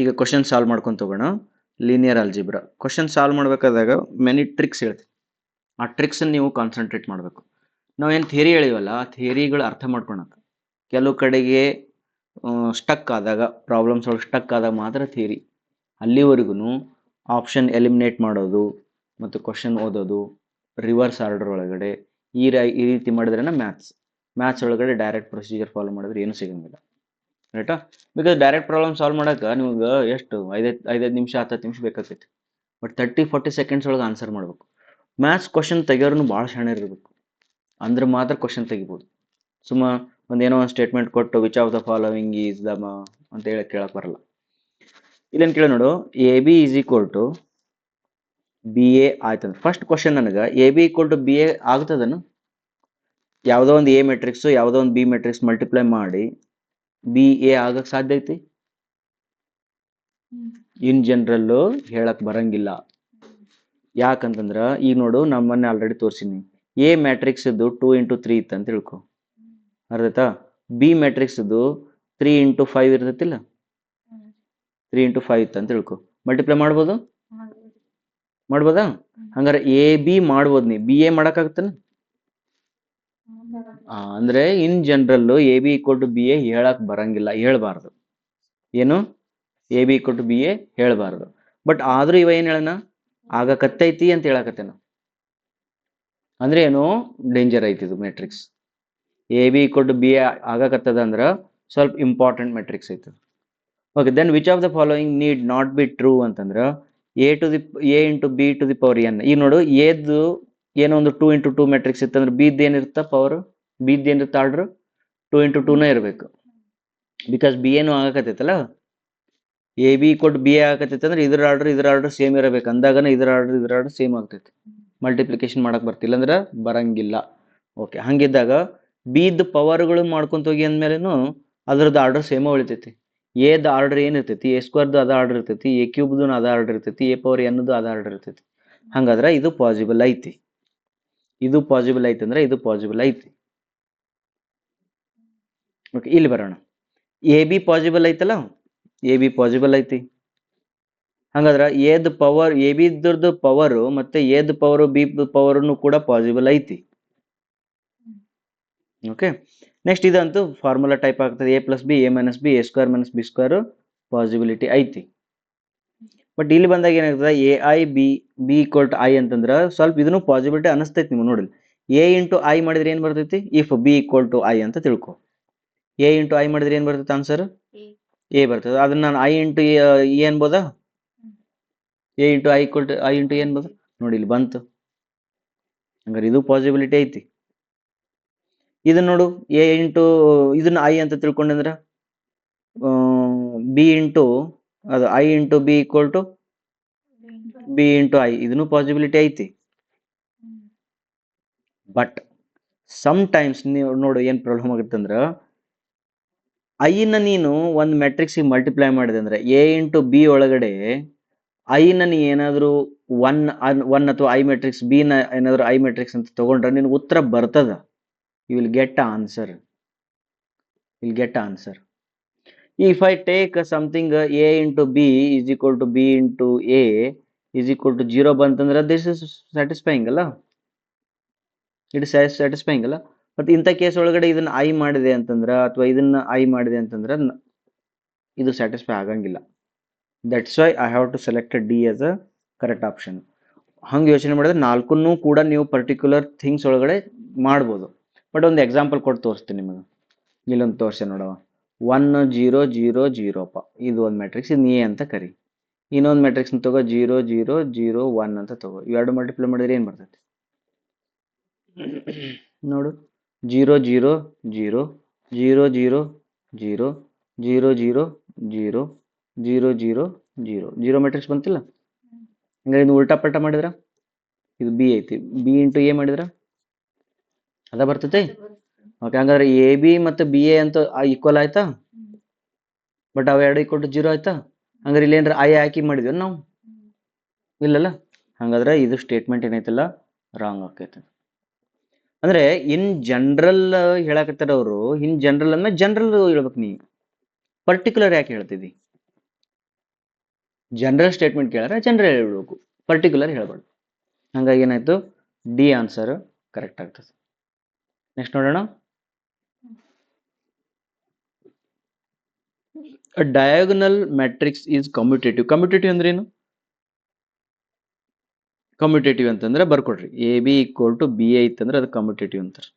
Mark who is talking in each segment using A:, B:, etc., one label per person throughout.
A: ಈಗ question solve ಮಾಡ್ಕೊಂತ ಹೋಗೋಣ. ಲೀನಿಯರ್ ಆಲ್ಜಿಬ್ರಾ ಕ್ವಶನ್ ಸಾಲ್ವ್ ಮಾಡಬೇಕಾದಾಗ ಮೆನಿ ಟ್ರಿಕ್ಸ್ ಹೇಳ್ತೀವಿ. ಆ ಟ್ರಿಕ್ಸ್ ನೀವು ಕಾನ್ಸಂಟ್ರೇಟ್ ಮಾಡಬೇಕು. ನಾವೇನು ಥಿಯರಿ ಹೇಳಿವಲ್ಲ, ಆ ಥಿಯರಿಗಳು ಅರ್ಥ ಮಾಡ್ಕೊಳಕ್ಕೆ. ಕೆಲವು ಕಡೆಗೆ ಸ್ಟಕ್ ಆದಾಗ, ಪ್ರಾಬ್ಲಮ್ಸ್ ಒಳಗೆ ಸ್ಟಕ್ ಆದಾಗ ಮಾತ್ರ ಥಿಯರಿ. ಅಲ್ಲಿವರೆಗೂ ಆಪ್ಷನ್ ಎಲಿಮಿನೇಟ್ ಮಾಡೋದು ಮತ್ತು ಕ್ವಶನ್ ಓದೋದು ರಿವರ್ಸ್ ಆರ್ಡರ್ ಒಳಗಡೆ ಈ ರೀತಿ ಮಾಡಿದ್ರೇನ ಮ್ಯಾಥ್ಸ್ ಒಳಗಡೆ ಡೈರೆಕ್ಟ್ ಪ್ರೊಸೀಜರ್ ಫಾಲೋ ಮಾಡಿದ್ರೆ ಏನು ಸಿಗಂಗಿಲ್ಲ, ರೈಟಾ? ಬಿಕಾಸ್ ಡೈರೆಕ್ಟ್ ಪ್ರಾಬ್ಲಮ್ ಸಾಲ್ವ್ ಮಾಡಕ್ಕೆ ನಿಮ್ಗೆ ಎಷ್ಟು 5 ನಿಮಿಷ 10 ನಿಮಿಷ ಬೇಕಾಗ್ತೈತಿ. ಬಟ್ 30-40 ಸೆಕೆಂಡ್ಸ್ ಒಳಗೆ ಆನ್ಸರ್ ಮಾಡಬೇಕು. ಮ್ಯಾಥ್ಸ್ ಕ್ವಶನ್ ತೆಗಿಯೋರು ಭಾಳ ಶಾಣೆ ಇರಬೇಕು, ಅಂದ್ರೆ ಮಾತ್ರ ಕ್ವಶನ್ ತೆಗಿಬೋದು. ಸುಮ್ಮ ಒಂದೇನೋ ಒಂದು ಸ್ಟೇಟ್ಮೆಂಟ್ ಕೊಟ್ಟು which of the following is the ಅಂತ ಹೇಳಿ ಕೇಳಕ್ಕೆ ಬರಲ್ಲ. ಇಲ್ಲೇನು ಕೇಳಿ ನೋಡು, A B is equal to B A ಆಯ್ತಂದ್ರೆ ಫಸ್ಟ್ ಕ್ವಶನ್ ನನಗೆ A B equal to B A ಆಗ್ತದನು? ಯಾವುದೋ ಒಂದು ಎ ಮೆಟ್ರಿಕ್ಸು ಯಾವುದೋ ಒಂದು ಬಿ ಮೆಟ್ರಿಕ್ಸ್ ಮಲ್ಟಿಪ್ಲೈ ಮಾಡಿ ಬಿ ಎ ಆಗಕ್ಕೆ ಸಾಧ್ಯ ಐತಿ? ಇನ್ ಜನರಲ್ಲು ಹೇಳಕ್ ಬರಂಗಿಲ್ಲ. ಯಾಕಂತಂದ್ರ ಈಗ ನೋಡು, ನಮ್ಮನ್ನೇ ಆಲ್ರೆಡಿ ತೋರಿಸಿನಿ. ಎ ಮ್ಯಾಟ್ರಿಕ್ಸ್ ಇದ್ದು 2x3 ಇತ್ತು ಅಂತ ತಿಳ್ಕೊ, ಅರ್ಧತಾ? ಬಿ ಮ್ಯಾಟ್ರಿಕ್ಸ್ ಇದ್ದು 3x5 ಇರ್ತೈತಿಲ್ಲ, 3x5 ಇತ್ತು ಅಂತ ತಿಳ್ಕೊ. ಮಲ್ಟಿಪ್ಲೈ ಮಾಡ್ಬೋದಾ? ಹಂಗಾರೆ ಎ ಬಿ ಮಾಡ್ಬೋದು. ನೀ ಬಿ ಎ ಮಾಡಕ್ಕಾಗತ್ತನ? ಅಂದ್ರೆ in general A B equal to B A ಹೇಳಕ್ ಬರಂಗಿಲ್ಲ, ಹೇಳ್ಬಾರ್ದು. ಏನು? A B equal to B A ಹೇಳ್ಬಾರ್ದು. ಬಟ್ ಆದ್ರೂ ಇವ ಏನ್ ಹೇಳನ, ಆಗಕತ್ತೈತಿ ಅಂತ ಹೇಳಕತ್ತೇನ. ಅಂದ್ರೆ ಏನು, ಡೇಂಜರ್ ಐತಿ ಇದು matrix. A B equal to B A ಆಗಕತ್ತದ ಅಂದ್ರ ಸ್ವಲ್ಪ ಇಂಪಾರ್ಟೆಂಟ್ ಮ್ಯಾಟ್ರಿಕ್ಸ್ ಐತಿ. Okay, then which of the following need not be true ಅಂತಂದ್ರ A into B to the power N. ಈಗ ನೋಡು, ಎದ್ದು ಏನೋ ಒಂದು 2x2 ಮ್ಯಾಟ್ರಿಕ್ಸ್ ಇತ್ತಂದ್ರೆ ಬಿದ್ದು ಏನಿರುತ್ತ ಪವರ್, ಬಿದ್ದು ಏನಿರುತ್ತೆ ಆರ್ಡರ್ 2x2ನೇ ಇರಬೇಕು. ಬಿಕಾಸ್ ಬಿ ಏನು ಆಗಕತ್ತೈತಲ್ಲ, A B equal to B A ಆಗಕತ್ತೈತೆ ಅಂದ್ರೆ ಇದ್ರ ಆರ್ಡರ್ ಸೇಮ್ ಇರಬೇಕು. ಅಂದಾಗನ ಇದ್ರ ಆರ್ಡರ್ ಸೇಮ್ ಆಗ್ತೈತಿ. ಮಲ್ಟಿಪ್ಲಿಕೇಶನ್ ಮಾಡಕ್ ಬರ್ತಿಲ್ಲ ಅಂದ್ರೆ ಬರಂಗಿಲ್ಲ. ಓಕೆ, ಹಂಗಿದ್ದಾಗ ಬಿದ್ ಪವರ್ಗಳು ಮಾಡ್ಕೊಂತ ಹೋಗಿ ಅಂದ್ಮೇಲೆನು ಅದ್ರದ್ದು ಆರ್ಡರ್ ಸೇಮ ಉಳಿತೈತಿ. ಎದ ಆರ್ಡರ್ ಏನಿರ್ತೈತಿ, ಎ ಸ್ಕ್ವೇರ್ದು ಅದ ಆರ್ಡರ್ ಇರ್ತೈತಿ, ಎ ಕ್ಯೂಬ್ದು ಅದ ಆರ್ಡರ್ ಇರ್ತೈತಿ, ಎ ಪವರ್ ಎನ್ದು ಅದ ಆರ್ಡರ್ ಇರ್ತೈತಿ. ಹಂಗಾದ್ರೆ ಇದು ಪಾಸಿಬಲ್ ಐತಿ, ಇದು ಪಾಸಿಬಲ್ ಐತಿ ಅಂದ್ರೆ ಇದು ಪಾಸಿಬಲ್ ಐತಿ. ಓಕೆ, ಇಲ್ಲಿ ಬರೋಣ. ಎ ಬಿ ಪಾಸಿಬಲ್ ಐತಲ್ಲ, ಎ ಬಿ ಪಾಸಿಬಲ್ ಐತಿ. ಹಂಗಾದ್ರೆ ಎದ್ ಪವರ್ ಎ ಬಿ ಇದ್ರದ್ದು ಪವರ್ ಮತ್ತೆ ಎದ್ ಪವರ್ ಬಿ ಪವರ್ನು ಕೂಡ ಪಾಸಿಬಲ್ ಐತಿ. ಓಕೆ, ನೆಕ್ಸ್ಟ್ ಇದಂತೂ ಫಾರ್ಮುಲಾ ಟೈಪ್ ಆಗ್ತದೆ. A plus B, A minus B, A square minus B square possibility ಐತಿ. ಬಟ್ ಇಲ್ಲಿ ಬಂದಾಗ ಏನಾಗ್ತದೆ, A I B equal to I ಅಂತಂದ್ರೆ ಸ್ವಲ್ಪ ಇದನ್ನು ಪಾಸಿಬಿಲಿಟಿ ಅನಿಸ್ತೈತಿ ನಿಮ್ಗೆ. ನೋಡಿಲ್ಲ, ಎ ಇಂಟು ಐ ಮಾಡಿದ್ರೆ ಏನ್ ಬರ್ತೈತಿ, if B equal to I ಅಂತ ತಿಳ್ಕೊ. ಎ ಇಂಟು ಐ ಮಾಡಿದ್ರೆ ಏನ್ ಬರ್ತೈತೆ ಆನ್ಸರ್? ಎ ಬರ್ತದೆ. ಅದನ್ನ ನಾನು ಐ ಇಂಟು ಎ ಅನ್ಬೋದಾ? A into I equal to I into A ಅನ್ಬೋದ? ನೋಡಿ, ಇಲ್ಲಿ ಬಂತು. ಹಂಗಾರೆ ಇದು ಪಾಸಿಬಿಲಿಟಿ ಐತಿ. ಇದನ್ನ ನೋಡು, ಎ ಇಂಟು ಇದನ್ನ ಐ ಅಂತ ತಿಳ್ಕೊಂಡ್ರೆ ಬಿ ಇಂಟು ಅದು I into B equal to B into I, ಇದನ್ನು ಪಾಸಿಬಿಲಿಟಿ ಐತಿ. ಬಟ್ ಸಮ್ ಟೈಮ್ಸ್ ನೀವು ನೋಡು ಏನ್ ಪ್ರಾಬ್ಲಮ್ ಆಗುತ್ತೆ ಅಂದ್ರೆ, ಐನ ನೀನು ಒಂದು ಮ್ಯಾಟ್ರಿಕ್ಸಿಗೆ ಮಲ್ಟಿಪ್ಲೈ ಮಾಡಿದೆ ಅಂದ್ರೆ ಎ ಇಂಟು ಬಿ ಒಳಗಡೆ ಐನ ನೀ ಏನಾದರೂ ಒನ್ ಅಥವಾ ಐ ಮ್ಯಾಟ್ರಿಕ್ಸ್ ಬಿ ನ ಏನಾದ್ರು ಐ ಮ್ಯಾಟ್ರಿಕ್ಸ್ ಅಂತ ತಗೊಂಡ್ರೆ ನಿನ್ಗೆ ಉತ್ತರ ಬರ್ತದ. You will get an answer. You'll get an answer. If I take something a into b is equal to b into a is equal to 0 ಬಂತಂದ್ರೆ this is satisfying ಅಲ್ಲ, it is satisfying ಅಲ್ಲ. ಮತ್ತೆ ಇಂಥ case ಒಳಗಡೆ ಇದನ್ನ I ಮಾಡಿದೆ ಅಂತಂದ್ರೆ ಅಥವಾ ಇದನ್ನ ಐ ಮಾಡಿದೆ ಅಂತಂದ್ರೆ ಇದು ಸ್ಯಾಟಿಸ್ಫೈ ಆಗಂಗಿಲ್ಲ. That's why I have to select D as a correct option. ಹಂಗೆ ಯೋಚನೆ ಮಾಡಿದ್ರೆ ನಾಲ್ಕನ್ನೂ ಕೂಡ ನೀವು ಪರ್ಟಿಕ್ಯುಲರ್ ಥಿಂಗ್ಸ್ ಒಳಗಡೆ ಮಾಡ್ಬೋದು. ಬಟ್ ಒಂದು ಎಕ್ಸಾಂಪಲ್ ಕೊಟ್ಟು ತೋರಿಸ್ತೀನಿ ನಿಮಗೆ. ಇಲ್ಲೊಂದು ತೋರಿಸಿ ನೋಡವ, 1 0 0 0 ಇದು ಒಂದು ಮ್ಯಾಟ್ರಿಕ್ಸ್, ಇದು ಎ ಅಂತ ಕರಿ. ಇನ್ನೊಂದು ಮ್ಯಾಟ್ರಿಕ್ಸ್ ತಗೋ 0 0 0 1 ಅಂತ ತಗೋ. ಇವೆರಡು ಮಲ್ಟಿಪ್ಲೈ ಮಾಡಿದ್ರೆ ಏನು ಬರ್ತೈತಿ ನೋಡು, 0 0 0 0 0 0 0 0 0 0 0 0 0 ಮ್ಯಾಟ್ರಿಕ್ಸ್ ಬಂತಿಲ್ಲ. ಹಂಗಾರೆ ಇದು ಉಲ್ಟಾ ಪಲ್ಟಾ ಮಾಡಿದ್ರ ಇದು ಬಿ ಐತಿ, ಬಿ ಇಂಟು ಎ ಮಾಡಿದ್ರ ಅದ ಬರ್ತೈತಿ. ಓಕೆ, ಹಂಗಾದ್ರೆ ಎ ಬಿ ಮತ್ತು ಬಿ ಎ ಅಂತ ಈಕ್ವಲ್ ಆಯ್ತಾ? ಬಟ್ ಅವ ಎರಡು ಈಕ್ವಲ್ ಟು 0 ಆಯ್ತಾ? ಹಂಗಾರೆ ಇಲ್ಲಿ ಏನಾರ ಐ ಹಾಕಿ ಮಾಡಿದ್ವಿ ನಾವು? ಇಲ್ಲಲ್ಲ. ಹಂಗಾದ್ರೆ ಇದು ಸ್ಟೇಟ್ಮೆಂಟ್ ಏನೈತಲ್ಲ ರಾಂಗ್ ಆಕೈತೆ. ಅಂದ್ರೆ ಇನ್ ಜನರಲ್ ಹೇಳಕತ್ತಾರ ಅವರು. ಇನ್ ಜನರಲ್ ಅಂದ್ರೆ ಜನರಲ್ ಹೇಳ್ಬೇಕು ನೀ. ಪರ್ಟಿಕ್ಯುಲರ್ ಯಾಕೆ ಹೇಳ್ತಿದ್ದಿ? ಜನರಲ್ ಸ್ಟೇಟ್ಮೆಂಟ್ ಕೇಳಿದ್ರೆ ಜನರಲ್ ಹೇಳ್ಬೇಕು, ಪರ್ಟಿಕ್ಯುಲರ್ ಹೇಳ್ಬಾರ್ದು. ಹಂಗಾಗಿ ಏನಾಯ್ತು, ಡಿ ಆನ್ಸರ್ ಕರೆಕ್ಟ್ ಆಗ್ತದೆ. ನೆಕ್ಸ್ಟ್ ನೋಡೋಣ. Diagonal matrix is commutative. Commutative ಅಂದ್ರೆ ಏನು? ಕಮ್ಯುಟೇಟಿವ್ ಅಂತಂದ್ರೆ ಬರ್ಕೊಡ್ರಿ, A B equal to B A ಇತ್ತಂದ್ರೆ ಅದು ಕಮ್ಯುಟೇಟಿವ್ ಅಂತಾರೆ.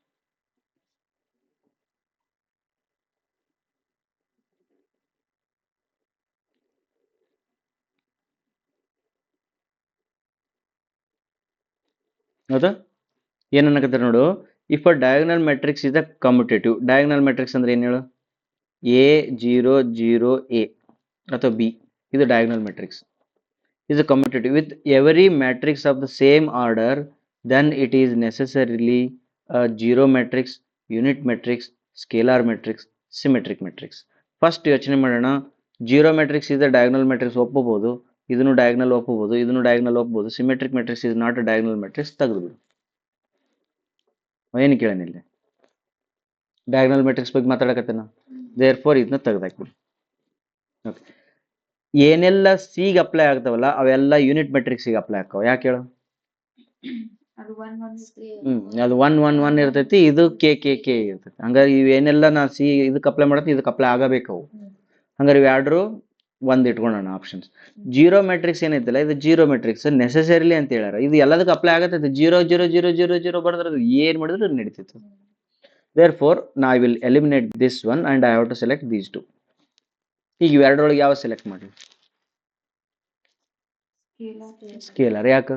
A: ಹೌದಾ? ಏನನ್ನಕತ್ತಾರೆ ನೋಡು, if a diagonal matrix is a commutative. Diagonal matrix ಅಂದ್ರೆ ಏನು ಹೇಳು? A0 0 A ಅಥವಾ B, ಇದು diagonal matrix. is a commutative with every matrix of the same order, then it is necessarily a zero matrix, unit matrix, scalar matrix, symmetric matrix. First ಯೋಚನೆ ಮಾಡೋಣ. Zero matrix ಇದೆ diagonal matrix ಒಪ್ಪಬಹುದು, ಇದನ್ನು diagonal ಒಪ್ಪಬಹುದು, ಇದನ್ನು diagonal ಒಪ್ಪಬಹುದು. Symmetric matrix is not a diagonal matrix, ತೆಗೆದುಬಿಡು. ಏನು ಕೇಳೇನಿಲ್ಲ, ಡಯಾಗೋನಲ್ ಮ್ಯಾಟ್ರಿಕ್ಸ್ ಬಗ್ಗೆ ಮಾತಾಡಕತ್ತೇನ, ದೇರ್ ಫೋರ್ ಇದನ್ನ ತೆಗೆದಾಕ್ಬಿಡು. ಓಕೆ, ಏನೆಲ್ಲ ಸಿಗೆ ಅಪ್ಲೈ ಆಗ್ತಾವಲ್ಲ ಅವೆಲ್ಲ ಯೂನಿಟ್ ಮೆಟ್ರಿಕ್ಸಿಗೆ ಅಪ್ಲೈ ಆಗ್ತಾವ. ಯಾಕೆ ಹೇಳು? ಅದು 1 1 1 ಇರ್ತೈತಿ, ಇದು ಕೆ ಕೆ ಕೆ ಇರ್ತೈತಿ. ಹಂಗಾರೆ ಇವೇನೆಲ್ಲ ನಾ ಸಿ ಇದಕ್ಕೆ ಅಪ್ಲೈ ಮಾಡತ್ತೀನಿ, ಇದಕ್ಕೆ ಅಪ್ಲೈ ಆಗಬೇಕು ಅವು. ಹಂಗಾರೆ ಇವೆರಡ್ರು ಒಂದ್ ಇಟ್ಕೊಳ್ಳೋಣ ಆಪ್ಷನ್ಸ್. ಜೀರೋ ಮೆಟ್ರಿಕ್ಸ್ ಏನೈತಲ್ಲ, ಇದು ಜೀರೋ ಮೆಟ್ರಿಕ್ಸ್ ನೆಸೆಸರಿಲಿ ಅಂತ ಹೇಳ್ಯಾರ. ಇದು ಎಲ್ಲದಕ್ಕೆ ಅಪ್ಲೈ ಆಗತ್ತೈತಿ. 0 0 0 0 0 ಬರೆದ್ರೆ ಏನ್ ಮಾಡಿದ್ರು ನಡೀತಿತ್ತು. ದೇರ್ ಫೋರ್ ನಾ I will eliminate this one and I have to select these two. ಈಗ ಇವೆರಡರೊಳಗೆ ಯಾವ ಸೆಲೆಕ್ಟ್ ಮಾಡಿ? ಸ್ಕೇಲಾರ್. ಯಾಕೆ?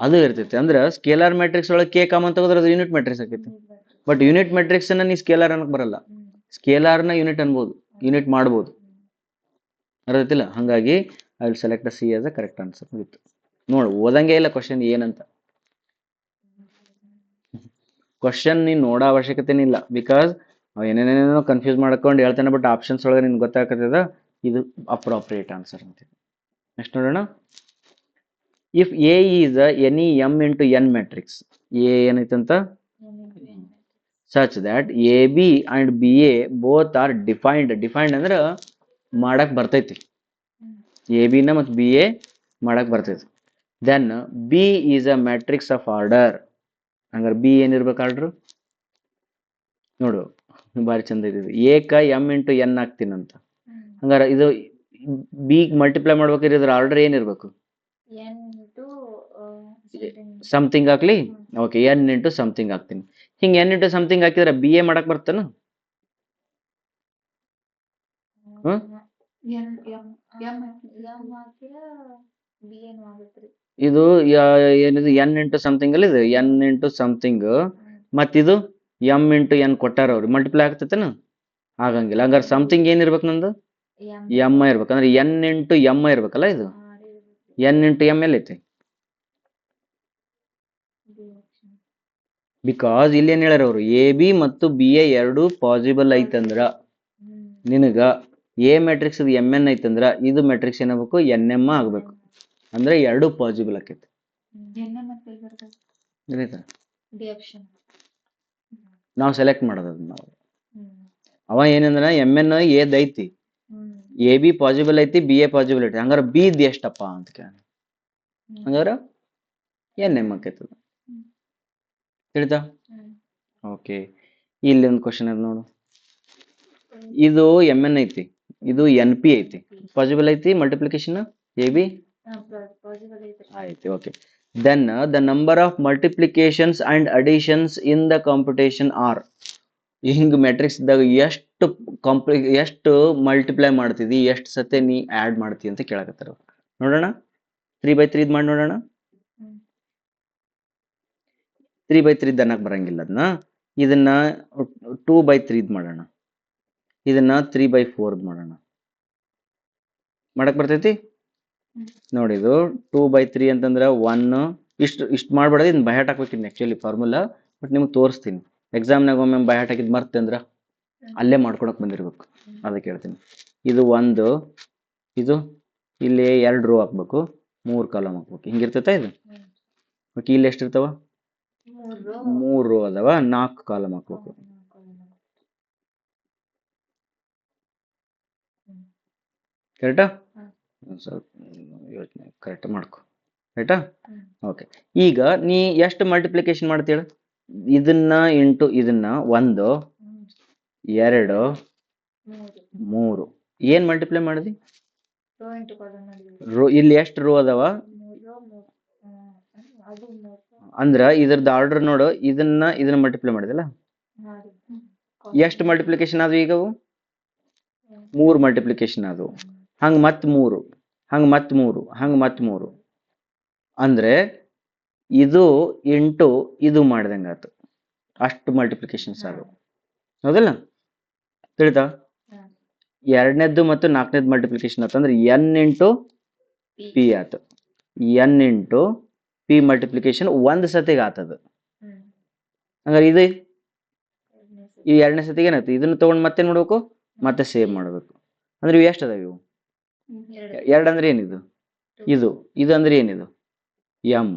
A: ಅದು ಇರ್ತೈತಿ. ಅಂದ್ರೆ ಸ್ಕೇಲಾರ್ ಮ್ಯಾಟ್ರಿಕ್ಸ್ ಒಳಗೆ ಕೆ ಕಾಮನ್ ತಗೋದ್ರೆ ಅದು ಯೂನಿಟ್ ಮ್ಯಾಟ್ರಿಕ್ಸ್ ಆಕೈತಿ. ಬಟ್ ಯೂನಿಟ್ ಮ್ಯಾಟ್ರಿಕ್ಸ್ ಅನ್ನ ನೀ ಸ್ಕೇಲಾರ್ ಅನ್ನಕ್ ಬರಲ್ಲ, ಸ್ಕೇಲಾರ್ನ ಯೂನಿಟ್ ಅನ್ಬೋದು, ಯೂನಿಟ್ ಮಾಡ್ಬೋದು. ಅರ್ಥೈತಿಲ್ಲ? ಹಂಗಾಗಿ I will select C as a correct answer. With ನೋಡು, ಓದಂಗೆ ಇಲ್ಲ ಕ್ವಶನ್ ಏನಂತ. ಕ್ವಶನ್ ನೀನ್ ನೋಡೋ ಅವಶ್ಯಕತೆನೇ ಇಲ್ಲ, ಬಿಕಾಸ್ ಅವ್ ಏನೇನೇನೋ ಕನ್ಫ್ಯೂಸ್ ಮಾಡ್ಕೊಂಡು ಹೇಳ್ತಾನೆ. ಬಟ್ ಆಪ್ಷನ್ಸ್ ಒಳಗೆ ನಿನ್ಗೆ ಗೊತ್ತಾಗ್ತದ ಇದು ಅಪ್ರಾಪ್ರಿಯೇಟ್ ಆನ್ಸರ್ ಅಂತ. ನೆಕ್ಸ್ಟ್ ನೋಡೋಣ. If A is any M into N matrix, A ಏನೈತಂತ, such that A B and B A both are defined. Defined ಅಂದ್ರೆ ಮಾಡಕ್ ಬರ್ತೈತಿ, ಎ ಬಿನ ಮತ್ತು ಬಿ ಎ ಮಾಡಕ್ ಬರ್ತೈತಿ. Then B is a matrix of order. ಹಂಗಾರೆ B ಏನಿರ್ಬೇಕು order ನೋಡು, ಬಾರಿ ಚಂದ ಇದ್ದಿದ್ದು. ಏಕ ಎಮ್ ಇಂಟು ಎನ್ ಹಾಕ್ತೀನಂತ. ಹಂಗಾರೆ ಇದು ಬಿ ಮಲ್ಟಿಪ್ಲೈ ಮಾಡ್ಬೇಕಾದ್ರೆ ಇದ್ರ ಆರ್ಡರ್ ಏನಿರ್ಬೇಕು? ಸಮಥಿಂಗ್ ಹಾಕ್ಲಿ. ಓಕೆ, ಎನ್ ಇಂಟು ಸಮಥಿಂಗ್ ಹಾಕ್ತೀನಿ. ಹಿಂಗೆ ಎನ್ ಇಂಟು ಸಮಥಿಂಗ್ ಹಾಕಿದ್ರೆ ಬಿ ಎ ಮಾಡಕ್ ಬರ್ತಾನ? ಇದು ಏನಿದು ಎನ್ ಇಂಟು ಸಮಥಿಂಗ್ ಅಲ್ಲಿ, ಇದು ಎನ್ ಇಂಟು ಸಮಥಿಂಗ್, ಮತ್ತಿದು ಎಮ್ ಇಂಟು ಎನ್ ಕೊಟ್ಟಾರ ಅವ್ರು, ಮಲ್ಟಿಪ್ಲೈ ಆಗ್ತೈತೇನ? ಆಗಂಗಿಲ್ಲ. ಹಂಗಾರೆ ಸಮಥಿಂಗ್ ಏನಿರ್ಬೇಕು ನಂದು? ಎಮ್ ಇರ್ಬೇಕು. ಅಂದ್ರೆ ಎನ್ ಇಂಟು ಎಮ್ ಇರ್ಬೇಕಲ್ಲ. ಇದು ಎನ್ ಇಂಟು ಎಮ್ ಎಲ್ಲೈತಿ? ಬಿಕಾಸ್ ಇಲ್ಲಿ ಏನ್ ಹೇಳ್ಯಾರ ಅವರು, ಎ ಬಿ ಮತ್ತು ಬಿ ಎ ಎರಡು ಪಾಸಿಬಲ್ ಐತಂದ್ರ ನಿನಗ ಎ ಮ್ಯಾಟ್ರಿಕ್ಸ್ ಎಮ್ ಎನ್ ಐತಂದ್ರ ಇದು ಮ್ಯಾಟ್ರಿಕ್ಸ್ ಏನಾಗಬೇಕು? ಎನ್ ಎಮ್ ಆಗ್ಬೇಕು. ಅಂದ್ರೆ ಎರಡು ಪಾಸಿಬಲ್ ಆಕೈತಿ. ನಾವು ಸೆಲೆಕ್ಟ್ ಮಾಡೋದು ನಾವು. ಅವ ಏನಂದ್ರ ಎಮ್ ಎನ್ ಎದ್ ಐತಿ, ಎ ಬಿ ಪಾಸಿಬಲ್ ಐತಿ, ಬಿ ಎ ಪಾಸಿಬಲ್ ಐತಿ. ಹಂಗಾರ ಬಿ ಇದ್ ಎಷ್ಟಪ್ಪ ಅಂತ ಕೇಳ. ಹಂಗಾರ ಎನ್ ಎಮ್ ಆಕೈತದ. ತಿಳಿತಾ? ಓಕೆ, ಇಲ್ಲಿ ಒಂದು ಕ್ವಶನ್ ಅದ ನೋಡು. ಇದು ಎಮ್ ಎನ್ ಐತಿ, ಇದು ಎನ್ ಪಿ ಐತಿ. ಪಾಸಿಬಲ್ ಐತಿ ಮಲ್ಟಿಪ್ಲಿಕೇಶನ್ ಎ ಬಿ ಐತಿ. Okay, then the number of multiplications and additions in the computation are. ಹಿಂಗ್ ಮ್ಯಾಟ್ರಿಕ್ಸ್ ಇದ್ದಾಗ ಎಷ್ಟು ಮಲ್ಟಿಪ್ಲೈ ಮಾಡ್ತಿದ್ದಿ, ಎಷ್ಟು ಸತೆ ನೀ ಆಡ್ ಮಾಡ್ತಿ ಅಂತ ಕೇಳಕತ್ತಾರ. ನೋಡೋಣ, 3/3 ಮಾಡಿ ನೋಡೋಣ. 3/3 ಅನ್ನಕ್ ಬರಂಗಿಲ್ಲ ಅದನ್ನ. ಇದನ್ನ 2/3 ಮಾಡೋಣ. ಇದನ್ನ 3/4 ಮಾಡೋಣ. ಮಾಡಕ್ ಬರ್ತೈತಿ ನೋಡಿದು. 2/3 ಅಂತಂದ್ರೆ 1 ಇಷ್ಟು ಮಾಡ್ಬೇಡ್ದು, ಇದನ್ನ ಬೈಹಾಟ್ ಹಾಕ್ಬೇಕಿನ್ ಆಕ್ಚುಲಿ ಫಾರ್ಮುಲಾ. ಬಟ್ ನಿಮ್ಗೆ ತೋರಿಸ್ತೀನಿ. ಎಕ್ಸಾಮ್ನಾಗ ಒಮ್ಮೆ ಬೈಹಾಟ್ ಹಾಕಿದ್ ಮರ್ತೆ ಅಂದ್ರ ಅಲ್ಲೇ ಮಾಡ್ಕೊಳಕ್ ಬಂದಿರ್ಬೇಕು, ಅದಕ್ಕೆ ಹೇಳ್ತೀನಿ. ಇದು 1, ಇದು ಇಲ್ಲಿ 2 ರೋ ಹಾಕ್ಬೇಕು, 3 ಕಾಲಮ್ ಹಾಕ್ಬೇಕು. ಹಿಂಗಿರ್ತೈತ ಇದು. ಓಕೆ, ಇಲ್ಲಿ ಎಷ್ಟಿರ್ತಾವ? 3 ರೋ ಅದಾವ, 4 ಕಾಲಮ್ ಹಾಕ್ಬೇಕು. ಕರೆಕ್ಟಾ? ಸ್ವಲ್ಪ ಯೋಚನೆ ಕರೆಕ್ಟ್ ಮಾಡ್ಕೊ. ರೈಟಾ? ಓಕೆ. ಈಗ ನೀ ಎಷ್ಟು ಮಲ್ಟಿಪ್ಲಿಕೇಶನ್ ಮಾಡ್ತೀಳ? ಇದನ್ನ ಇಂಟು ಇದನ್ನ 1 2 3 ಏನ್ ಮಲ್ಟಿಪ್ಲೈ ಮಾಡಿದಿ? ಇಲ್ಲಿ ಎಷ್ಟು ರೋ ಅದಾವ? ಅಂದ್ರ ಇದ್ರದ್ದು ಆರ್ಡರ್ ನೋಡು, ಇದನ್ನ ಮಲ್ಟಿಪ್ಲೈ ಮಾಡಿದಲ್ಲ, ಎಷ್ಟು ಮಲ್ಟಿಪ್ಲಿಕೇಶನ್ ಆದವು ಈಗ? ಅವು 3 ಮಲ್ಟಿಪ್ಲಿಕೇಶನ್ ಆದವು. ಹಂಗ ಮತ್ 3 ಹಂಗ ಮತ್ 3 ಹಂಗ ಮತ್ 3 ಅಂದ್ರೆ ಇದು ಇಂಟು ಇದು ಮಾಡ್ದಂಗಾತು. ಅಷ್ಟು ಮಲ್ಟಿಪ್ಲಿಕೇಶನ್ಸ್ ಆದವು. ಹೌದಲ್ಲ? ತಿಳಿತಾ? ಎರಡನೇದ್ದು ಮತ್ತು ನಾಲ್ಕನೇದ್ದು ಮಲ್ಟಿಪ್ಲಿಕೇಶನ್ ಆಯ್ತು ಅಂದ್ರೆ ಎನ್ ಇಂಟು ಪಿ ಆಯ್ತು. ಎನ್ ಇಂಟು ಪಿ ಮಲ್ಟಿಪ್ಲಿಕೇಶನ್ ಒಂದ್ ಸತಿಗೆ ಆತದ. ಹಂಗಾರೆ ಇದು ಈ ಎರಡನೇ ಸತಿಗೆ ಏನಾಯ್ತು? ಇದನ್ನ ತಗೊಂಡ್ ಮತ್ತೇನ್ ಮಾಡ್ಬೇಕು? ಮತ್ತೆ ಸೇವ್ ಮಾಡ್ಬೇಕು. ಅಂದ್ರೆ ಇವು ಎಷ್ಟು ಅದಾವ? ಇವು ಎರಡು ಅಂದ್ರೆ ಏನಿದು? ಇದು ಇದು ಅಂದ್ರೆ ಏನಿದು? ಎಂ.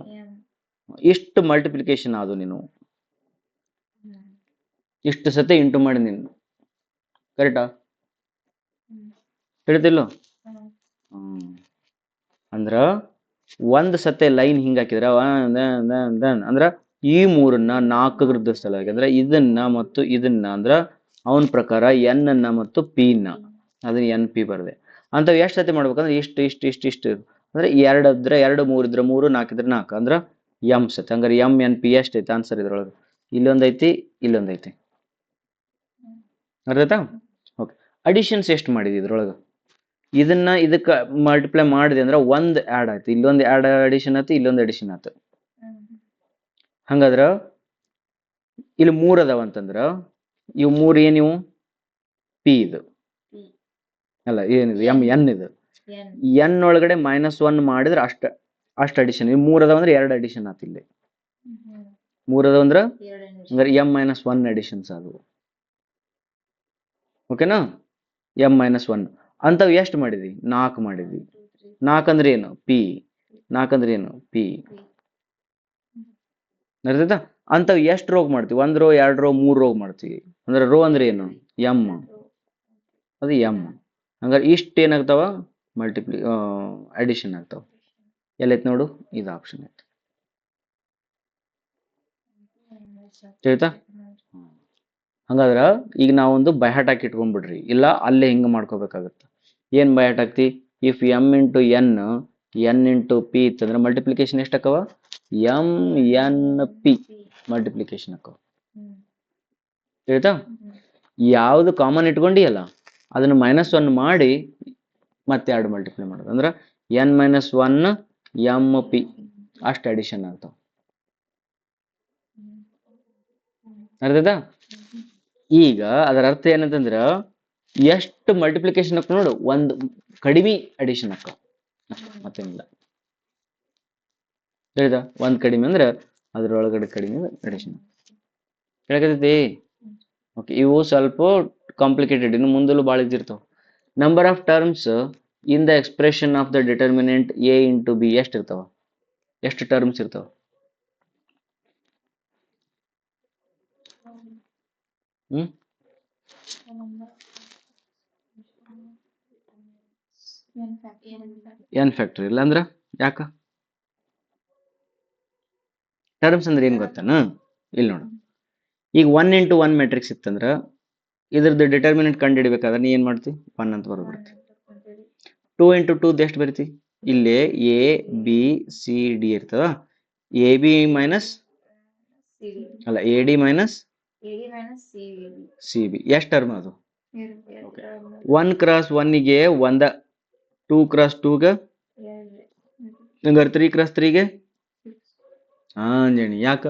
A: ಇಷ್ಟು ಮಲ್ಟಿಪ್ಲಿಕೇಶನ್ ಆದು. ನೀನು ಇಷ್ಟು ಸತಿ ಇಂಟು ಮಾಡಿ ನೀನು. ಕರೆಕ್ಟಾ? ತಿಳಿತಿಲ್ಲೋ? ಅಂದ್ರ ಒಂದ್ ಸತೆ ಲೈನ್ ಹಿಂಗ ಹಾಕಿದ್ರ ಅಂದ್ರ ಈ ಮೂರನ್ನ 4 ಸಲುವಾಗಿ ಅಂದ್ರೆ ಇದನ್ನ ಮತ್ತು ಇದನ್ನ ಅಂದ್ರ ಅವನ ಪ್ರಕಾರ ಎನ್ ಅನ್ನ ಮತ್ತು ಪಿ ನ ಅದನ್ನ ಎನ್ ಪಿ ಬರ್ದೆ ಅಂತ ಎಷ್ಟು ಸತಿ ಮಾಡ್ಬೇಕಂದ್ರೆ ಇಷ್ಟು ಅಂದ್ರೆ 2 ಇದ್ರೆ 2, 3 ಇದ್ರೆ 3, 4 ಇದ್ರೆ 4 ಅಂದ್ರ ಎಂ ಸತಿ. ಹಂಗಾರೆ ಎಂ ಎನ್ ಪಿ ಎಷ್ಟೈತೆ ಆನ್ಸರ್ ಇದ್ರೊಳಗೆ? ಇಲ್ಲೊಂದೈತಿ, ಇಲ್ಲೊಂದೈತಿ. ಅರ್ಥ ಆಯ್ತಾ? ಓಕೆ. ಅಡಿಷನ್ಸ್ ಎಷ್ಟು ಮಾಡಿದಿ ಇದ್ರೊಳಗೆ? ಇದನ್ನ ಇದಕ್ಕೆ ಮಲ್ಟಿಪ್ಲೈ ಮಾಡಿದೆ ಅಂದ್ರೆ ಒಂದ್ ಆಡ್ ಆಯ್ತು, ಇಲ್ಲೊಂದು ಆಡ್ ಅಡಿಷನ್ ಆಯ್ತು, ಇಲ್ಲೊಂದು ಅಡಿಷನ್ ಆಯ್ತು. ಹಂಗಾದ್ರ ಇಲ್ಲಿ 3 ಅದಾವ ಅಂತಂದ್ರ ಇವು 3 ಏನಿವು? ಪಿ ಇದು ಅಲ್ಲ, ಏನಿದು? ಎನ್ ಇದು. ಎನ್ ಒಳಗಡೆ -1 ಮಾಡಿದ್ರೆ ಅಷ್ಟ ಅಡಿಷನ್. ಇವು 3 ಅದಾವ ಅಂದ್ರೆ 2 ಅಡಿಷನ್ ಆತ. ಇಲ್ಲಿ 3 ಅದಾವ ಅಂದ್ರೆ ಎಂ-1 ಅಡಿಷನ್ಸ್ ಆದವು. ಓಕೆನಾ? ಎಂ-1 ಅಂತವ್ ಎಷ್ಟು ಮಾಡಿದ್ವಿ? 4 ಮಾಡಿದ್ವಿ. 4 ಅಂದ್ರೆ ಏನು? ಪಿ. 4 ಅಂದ್ರೆ ಏನು? ಪಿ. ಅರ್ಥಾಯ್ತಾ? ಅಂತವ್ ಎಷ್ಟು ರೋಗ್ ಮಾಡ್ತೀವಿ? 1 ರೋ, 2 ರೋ, 3 ರೋಗ್ ಮಾಡ್ತೀವಿ. ಅಂದ್ರೆ ರೋ ಅಂದ್ರೆ ಏನು? ಎಂ. ಅದು ಎಂ. ಹಂಗಾರೆ ಇಷ್ಟ ಏನಾಗ್ತಾವ? ಅಡಿಷನ್ ಆಗ್ತಾವ. ಎಲ್ಲೈತ್ ನೋಡು? ಇದು ಆಪ್ಷನ್ ಐತೆ. ತಿಳಿತಾ? ಹಂಗಾದ್ರ ಈಗ ನಾವೊಂದು ಬೈಹಾಟ್ ಹಾಕಿ ಇಟ್ಕೊಂಡ್ಬಿಡ್ರಿ, ಇಲ್ಲ ಅಲ್ಲೇ ಹಿಂಗ ಮಾಡ್ಕೋಬೇಕಾಗತ್ತ. ಏನ್ ಬೈಹಾಟ್ ಹಾಕ್ತಿ? If M into N into P ಇತ್ತಂದ್ರೆ ಮಲ್ಟಿಪ್ಲಿಕೇಶನ್ ಎಷ್ಟು ಹಾಕವ? ಎಂ ಎನ್ ಪಿ ಮಲ್ಟಿಪ್ಲಿಕೇಶನ್ ಹಾಕವ. ತಿಳಿತಾ? ಯಾವ್ದು ಕಾಮನ್ ಇಟ್ಕೊಂಡಿಯಲ್ಲ ಅದನ್ನ -1 ಮಾಡಿ ಮತ್ತೆ 2 ಮಲ್ಟಿಪ್ಲೈ ಮಾಡೋದು. ಅಂದ್ರೆ n-1 ಎಂ ಪಿ ಅಷ್ಟು ಅಡಿಷನ್ ಆಗ್ತಾವ. ಅರ್ಥಾಯ್ತಾ? ಈಗ ಅದರ ಅರ್ಥ ಏನಂತಂದ್ರ ಎಷ್ಟು ಮಲ್ಟಿಪ್ಲಿಕೇಶನ್ ಹಾಕ ನೋಡು, ಒಂದು ಕಡಿಮೆ ಅಡಿಷನ್ ಹಾಕ, ಮತ್ತೇನಿಲ್ಲ. ತಿಳಿದ? ಒಂದ್ ಕಡಿಮೆ ಅಂದ್ರೆ ಅದ್ರೊಳಗಡೆ ಕಡಿಮೆ ಅಡಿಷನ್. ಹೇಳಕತ್ತೈತಿ? ಓಕೆ. ಇವು ಸ್ವಲ್ಪ ಕಾಂಪ್ಲಿಕೇಟೆಡ್, ಇನ್ನು ಮುಂದಲು ಭಾಳ ಇದ್ದಿರ್ತಾವ. Number of terms in the expression of the determinant A into B ಎಷ್ಟು ಇರ್ತಾವ? ಎಷ್ಟು ಟರ್ಮ್ಸ್ ಇರ್ತಾವ? ಎನ್ ಫ್ಯಾಕ್ಟರ್ ಇಲ್ಲ ಅಂದ್ರ ಯಾಕ? ಟರ್ಮ್ಸ್ ಅಂದ್ರೆ ಏನ್ ಗೊತ್ತಾನ? ಇಲ್ಲಿ ನೋಡು, ಈಗ 1 ಇಂಟು 1 ಮ್ಯಾಟ್ರಿಕ್ಸ್ ಇತ್ತಂದ್ರ ಇದ್ರದ್ದು ಡಿಟರ್ಮಿನೆಂಟ್ ಕಂಡು ಹಿಡಿಬೇಕಾದ್ರೆ ನೀ ಏನ್ ಮಾಡ್ತಿ? 1 ಅಂತ ಬರ್ಬಿಡ್ತಿ. 2 ಇಂಟು 2 ಎಷ್ಟು ಬರಿತಿ? ಇಲ್ಲಿ ಎ ಬಿ ಸಿ ಡಿ ಇರ್ತದ. ಎ ಬಿ ಮೈನಸ್ ಅಲ್ಲ, A D minus C B ಎಷ್ಟು ಟರ್ಮ್ ಅದು? 1 ಕ್ರಾಸ್ 1ಗೆ 1, 2 ಕ್ರಾಸ್ 2ಗೆ, ಹಂಗಾರೆ 3 ಕ್ರಾಸ್ 3ಗೆ ಅಂಜಣಿ. ಯಾಕ?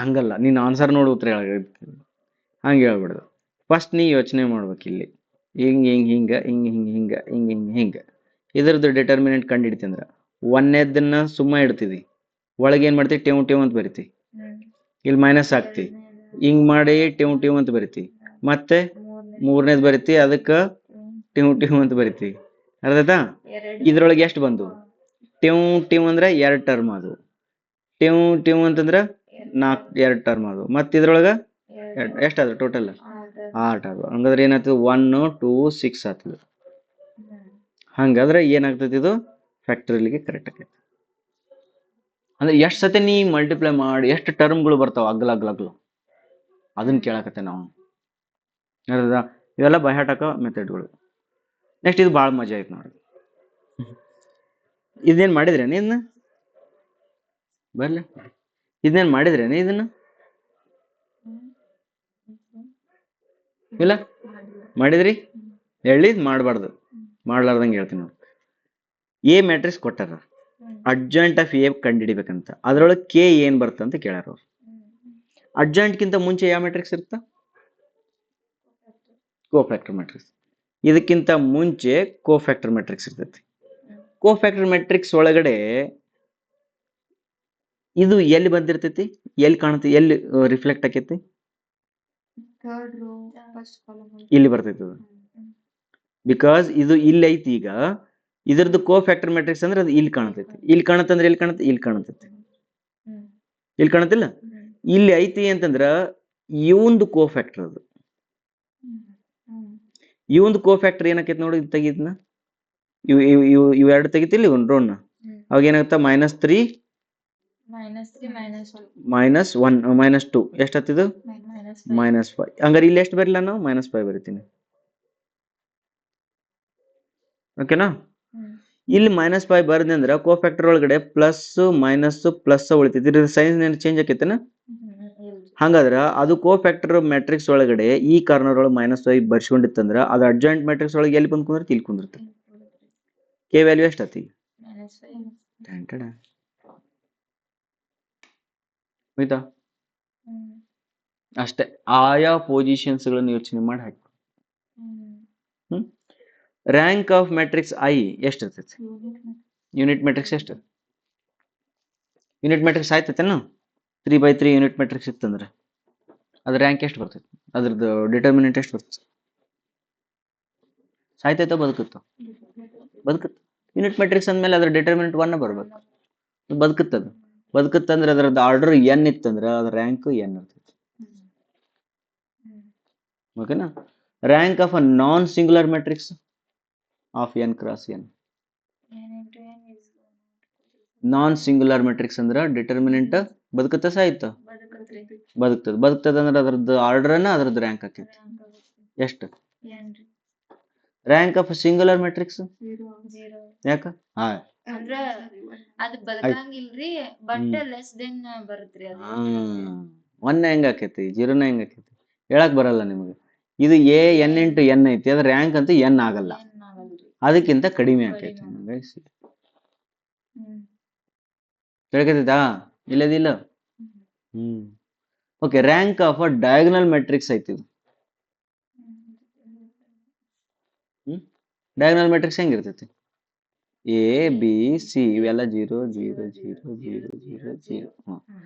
A: ಹಂಗಲ್ಲ, ನೀನ್ ಆನ್ಸರ್ ನೋಡು, ಉತ್ತರ ಹಂಗೆ ಹೇಳ್ಬಿಡ್ದು. ಫಸ್ಟ್ ನೀ ಯೋಚನೆ ಮಾಡ್ಬೇಕು. ಇಲ್ಲಿ ಹಿಂಗ ಇದ್ರದ್ದು ಡಿಟರ್ಮಿನೆಂಟ್ ಕಂಡು ಹಿಡಿತಂದ್ರ ಒಂದನೇದನ್ನ ಸುಮ್ಮ ಇಡ್ತಿದಿ, ಒಳಗೆ ಏನ್ ಮಾಡ್ತಿ? ಟೇವ್ ಅಂತ ಬರಿತಿ. ಇಲ್ಲಿ ಮೈನಸ್ ಹಾಕ್ತಿ, ಹಿಂಗ್ ಮಾಡಿ ಟೇವ್ ಅಂತ ಬರಿತಿ. ಮತ್ತೆ 3ನೇದ್ ಬರಿತಿ, ಅದಕ್ಕ ಟೇವ್ ಅಂತ ಬರಿತಿ. ಅರ್ಥಾಯ್ತಾ? ಇದ್ರೊಳಗೆ ಎಷ್ಟು ಬಂದು? ಟೇವ್ ಅಂದ್ರೆ 2 ಟರ್ಮ್ ಅದು. ಟೇವ್ ಅಂತಂದ್ರ 2 ಟರ್ಮ್ ಅದು. ಮತ್ತೆ ಇದ್ರೊಳಗ ಎಷ್ಟಾದ್ರು ಟೋಟಲ್ ಆಟ ಆಡ್ಬೋದು. ಹಂಗಾದ್ರೆ ಏನಾಗ್ತದೆ 1 2 6 ಆಗ್ತದೆ. ಹಂಗಾದ್ರೆ ಏನಾಗ್ತದೆ ಇದು ಫ್ಯಾಕ್ಟರಿಯಲ್ಗೆ ಕರೆಕ್ಟ್ ಆಗ್ತದೆ. ಅಂದ್ರೆ ಎಷ್ಟು ಸತಿ ನೀ ಮಲ್ಟಿಪ್ಲೈ ಮಾಡಿ ಎಷ್ಟು ಟರ್ಮ್ಗಳು ಬರ್ತಾವ ಅಗ್ಲ ಅದನ್ನ ಕೇಳಕತ್ತೆ ನಾವು. ಹೌದಾ? ಇವೆಲ್ಲ ಬೈಹಾಟಕ ಮೆಥಡ್ಗಳು. ನೆಕ್ಸ್ಟ್ ಇದು ಭಾಳ ಮಜಾ ಐತೆ ನೋಡಿ. ಇದನ್ನೇನು ಮಾಡಿದ್ರೇನೆ ಇದನ್ನ ಬರ್ಲಿ ಇದನ್ನೇನು ಮಾಡಿದ್ರೇನೆ ಇದನ್ನ ಇಲ್ಲ ಮಾಡಿದ್ರಿ ಹೇಳಿ ಮಾಡಬಾರ್ದು ಮಾಡ್ಲಾರ್ದಂಗೆ ಹೇಳ್ತೀನಿ ನೋಡಿ. ಎ ಮ್ಯಾಟ್ರಿಕ್ಸ್ ಕೊಟ್ಟಾರ, ಅಡ್ಜಾಯಿಂಟ್ ಆಫ್ ಎ ಕಂಡುಹಿಡಿಬೇಕಂತ. ಅದ್ರೊಳಗೆ ಕೆ ಏನ್ ಬರುತ್ತೆ ಅಂತ ಕೇಳ್ಯಾರ ಅವ್ರು. ಅಡ್ಜಾಯಿಂಟ್ಗಿಂತ ಮುಂಚೆ ಯಾವ ಮ್ಯಾಟ್ರಿಕ್ಸ್ ಇರುತ್ತಾ? Cofactor matrix. ಇದಕ್ಕಿಂತ ಮುಂಚೆ ಕೋಫ್ಯಾಕ್ಟರ್ ಮ್ಯಾಟ್ರಿಕ್ಸ್ ಇರ್ತೈತಿ. ಕೋಫ್ಯಾಕ್ಟರ್ ಮ್ಯಾಟ್ರಿಕ್ಸ್ ಒಳಗಡೆ ಇದು ಎಲ್ಲಿ ಬಂದಿರ್ತೈತಿ, ಎಲ್ಲಿ ಕಾಣುತ್ತೆ, ಎಲ್ಲಿ ರಿಫ್ಲೆಕ್ಟ್ ಆಕೈತಿ? ಇಲ್ಲಿ ಬರ್ತೈತಿ ಅದು. ಬಿಕಾಸ್ ಇದು ಇಲ್ಲಿ ಐತಿ. ಈಗ ಇದ್ರದ್ದು ಕೋಫ್ಯಾಕ್ಟರ್ ಮ್ಯಾಟ್ರಿಕ್ಸ್ ಅಂದ್ರೆ ಅದು ಇಲ್ಲಿ ಕಾಣತೈತಿ. ಇಲ್ಲಿ ಕಾಣತ್ತಂದ್ರೆ ಎಲ್ಲಿ ಕಾಣುತ್ತೆ? ಇಲ್ಲಿ ಕಾಣತೈತಿ. ಇಲ್ಲಿ ಕಾಣುತ್ತಿಲ್ಲ? ಇಲ್ಲಿ ಐತಿ ಅಂತಂದ್ರ ಇವಂದು ಕೋಫ್ಯಾಕ್ಟರ್ ಅದು. ಇವಂದು ಕೋಫ್ಯಾಕ್ಟರ್ ಏನಾಕೈತಿ ನೋಡಿ, ತೆಗಿದ್ನ ಇವು ಎರಡು ತೆಗಿತಿಲ್ಲ ಇವನ್ ರೋನ್. ಅವಾಗ ಏನಾಗುತ್ತಾ -3 -1 -2 ಎಷ್ಟಾಗ್ತಿದ್ದು? -5. ಹಂಗಾರೆ ಇಲ್ಲಿ ಎಷ್ಟು ಬರಲಿಲ್ಲ ನಾವು -5 ಬರಿತೀನಿ. ಓಕೆನಾ? ಇಲ್ಲಿ -5 ಬರ್ದೆ ಅಂದ್ರೆ ಕೋಫ್ಯಾಕ್ಟರ್ ಒಳಗಡೆ ಪ್ಲಸ್ ಮೈನಸ್ ಪ್ಲಸ್ ಉಳಿತೈತಿ. ಇದ್ರ ಸೈನ್ಸ್ ಏನು ಚೇಂಜ್ ಆಕೈತೆನ? ಹಂಗಾದ್ರ ಅದು ಕೋಫ್ಯಾಕ್ಟರ್ ಮ್ಯಾಟ್ರಿಕ್ಸ್ ಒಳಗಡೆ ಈ ಕಾರ್ನರ್ ಒಳಗೆ -5 ಬರ್ಸ್ಕೊಂಡಿತ್ತಂದ್ರ ಅದು ಅಡ್ಜಾಯಿಂಟ್ ಮ್ಯಾಟ್ರಿಕ್ಸ್ ಒಳಗೆ ಎಲ್ಲಿ ಬಂದ್ ಕುಂದಿರ್ತಿ? ಇಲ್ಲಿ ಕುಂದಿರುತ್ತೆ. K value ಎಷ್ಟಾತಿ? ಆಯ್ತಾ? ಅಷ್ಟೇ. ಆಯಾ ಪೊಸಿಷನ್ಸ್ ಗಳನ್ನು ಯೋಚನೆ ಮಾಡಿ ಹಾಕಿ. ರ್ಯಾಂಕ್ ಆಫ್ ಮ್ಯಾಟ್ರಿಕ್ಸ್ ಐ ಎಷ್ಟು ಇರ್ತೈತಿ? ಯೂನಿಟ್ ಮ್ಯಾಟ್ರಿಕ್ಸ್ ಎಷ್ಟು? ಯೂನಿಟ್ ಮ್ಯಾಟ್ರಿಕ್ಸ್ ಆಯ್ತೈತೇನು? 3/3 ಯೂನಿಟ್ ಮ್ಯಾಟ್ರಿಕ್ಸ್ ಇತ್ತಂದ್ರೆ ಅದ್ರ ರ್ಯಾಂಕ್ ಎಷ್ಟು ಬರ್ತೈತಿ? ಅದ್ರದ್ದು ಡಿಟರ್ಮಿನೆಂಟ್ ಎಷ್ಟು ಬರ್ತೈತಿ? ಸಾಯ್ತೈತ ಬದುಕುತ್ತೋ? ಬದುಕುತ್ತ. ಯೂನಿಟ್ ಮ್ಯಾಟ್ರಿಕ್ಸ್ ಅಂದ್ಮೇಲೆ ಅದ್ರ ಡಿಟರ್ಮಿನೆಂಟ್ 1 ಬರ್ಬೇಕು. ಬದುಕುತ್ತದು. ಬದುಕುತ್ತಂದ್ರೆ ಅದ್ರದ್ದು ಆರ್ಡರ್ ಎನ್ ಇತ್ತಂದ್ರೆ ಅದ್ರ ರ್ಯಾಂಕ್ ಎನ್ ಇರ್ತೈತಿ. ಓಕೆನಾ? Rank of a non singular matrix of n cross n. Non singular matrix ಅಂದ್ರೆ ಡಿಟರ್ಮಿನೆಂಟ್ ಬದುಕುತ್ತ ಸಾಯ್ತ? ಬದುಕ್ತದ. ಬದುಕ್ತದ ಅಂದ್ರೆ ಅದ್ರದ್ದು ಆರ್ಡರ್ನ ಅದ್ರದ್ದು ರ್ಯಾಂಕ್ ಆಕೈತಿ. ಎಷ್ಟು? ರ್ಯಾಂಕ್ ಆಫ್ ಸಿಂಗುಲರ್ ಮ್ಯಾಟ್ರಿಕ್ಸ್ ಯಾಕ? ಒನ್ ಹೆಂಗ ಆಕೈತಿ, ಜೀರೋನ ಹೆಂಗ ಆಕೈತಿ ಹೇಳಕ್ ಬರಲ್ಲ ನಿಮಗೆ. ಇದು n × n ಐತಿ, ಅದ್ರ ರ್ಯಾಂಕ್ ಅಂತೂ n ಆಗಲ್ಲ, ಅದಕ್ಕಿಂತ ಕಡಿಮೆ ಆಕೈತಿ. ತಿಳ್ಕೈತಾ? ಇಲ್ಲದಿಲ್ಲ? Okay. Rank of a diagonal matrix ಐತಿ. ಡಯಾಗನಲ್ ಮ್ಯಾಟ್ರಿಕ್ಸ್ ಹೆಂಗಿರ್ತೈತಿ? A B C ಇವೆಲ್ಲ 0 0 0 0 0 0.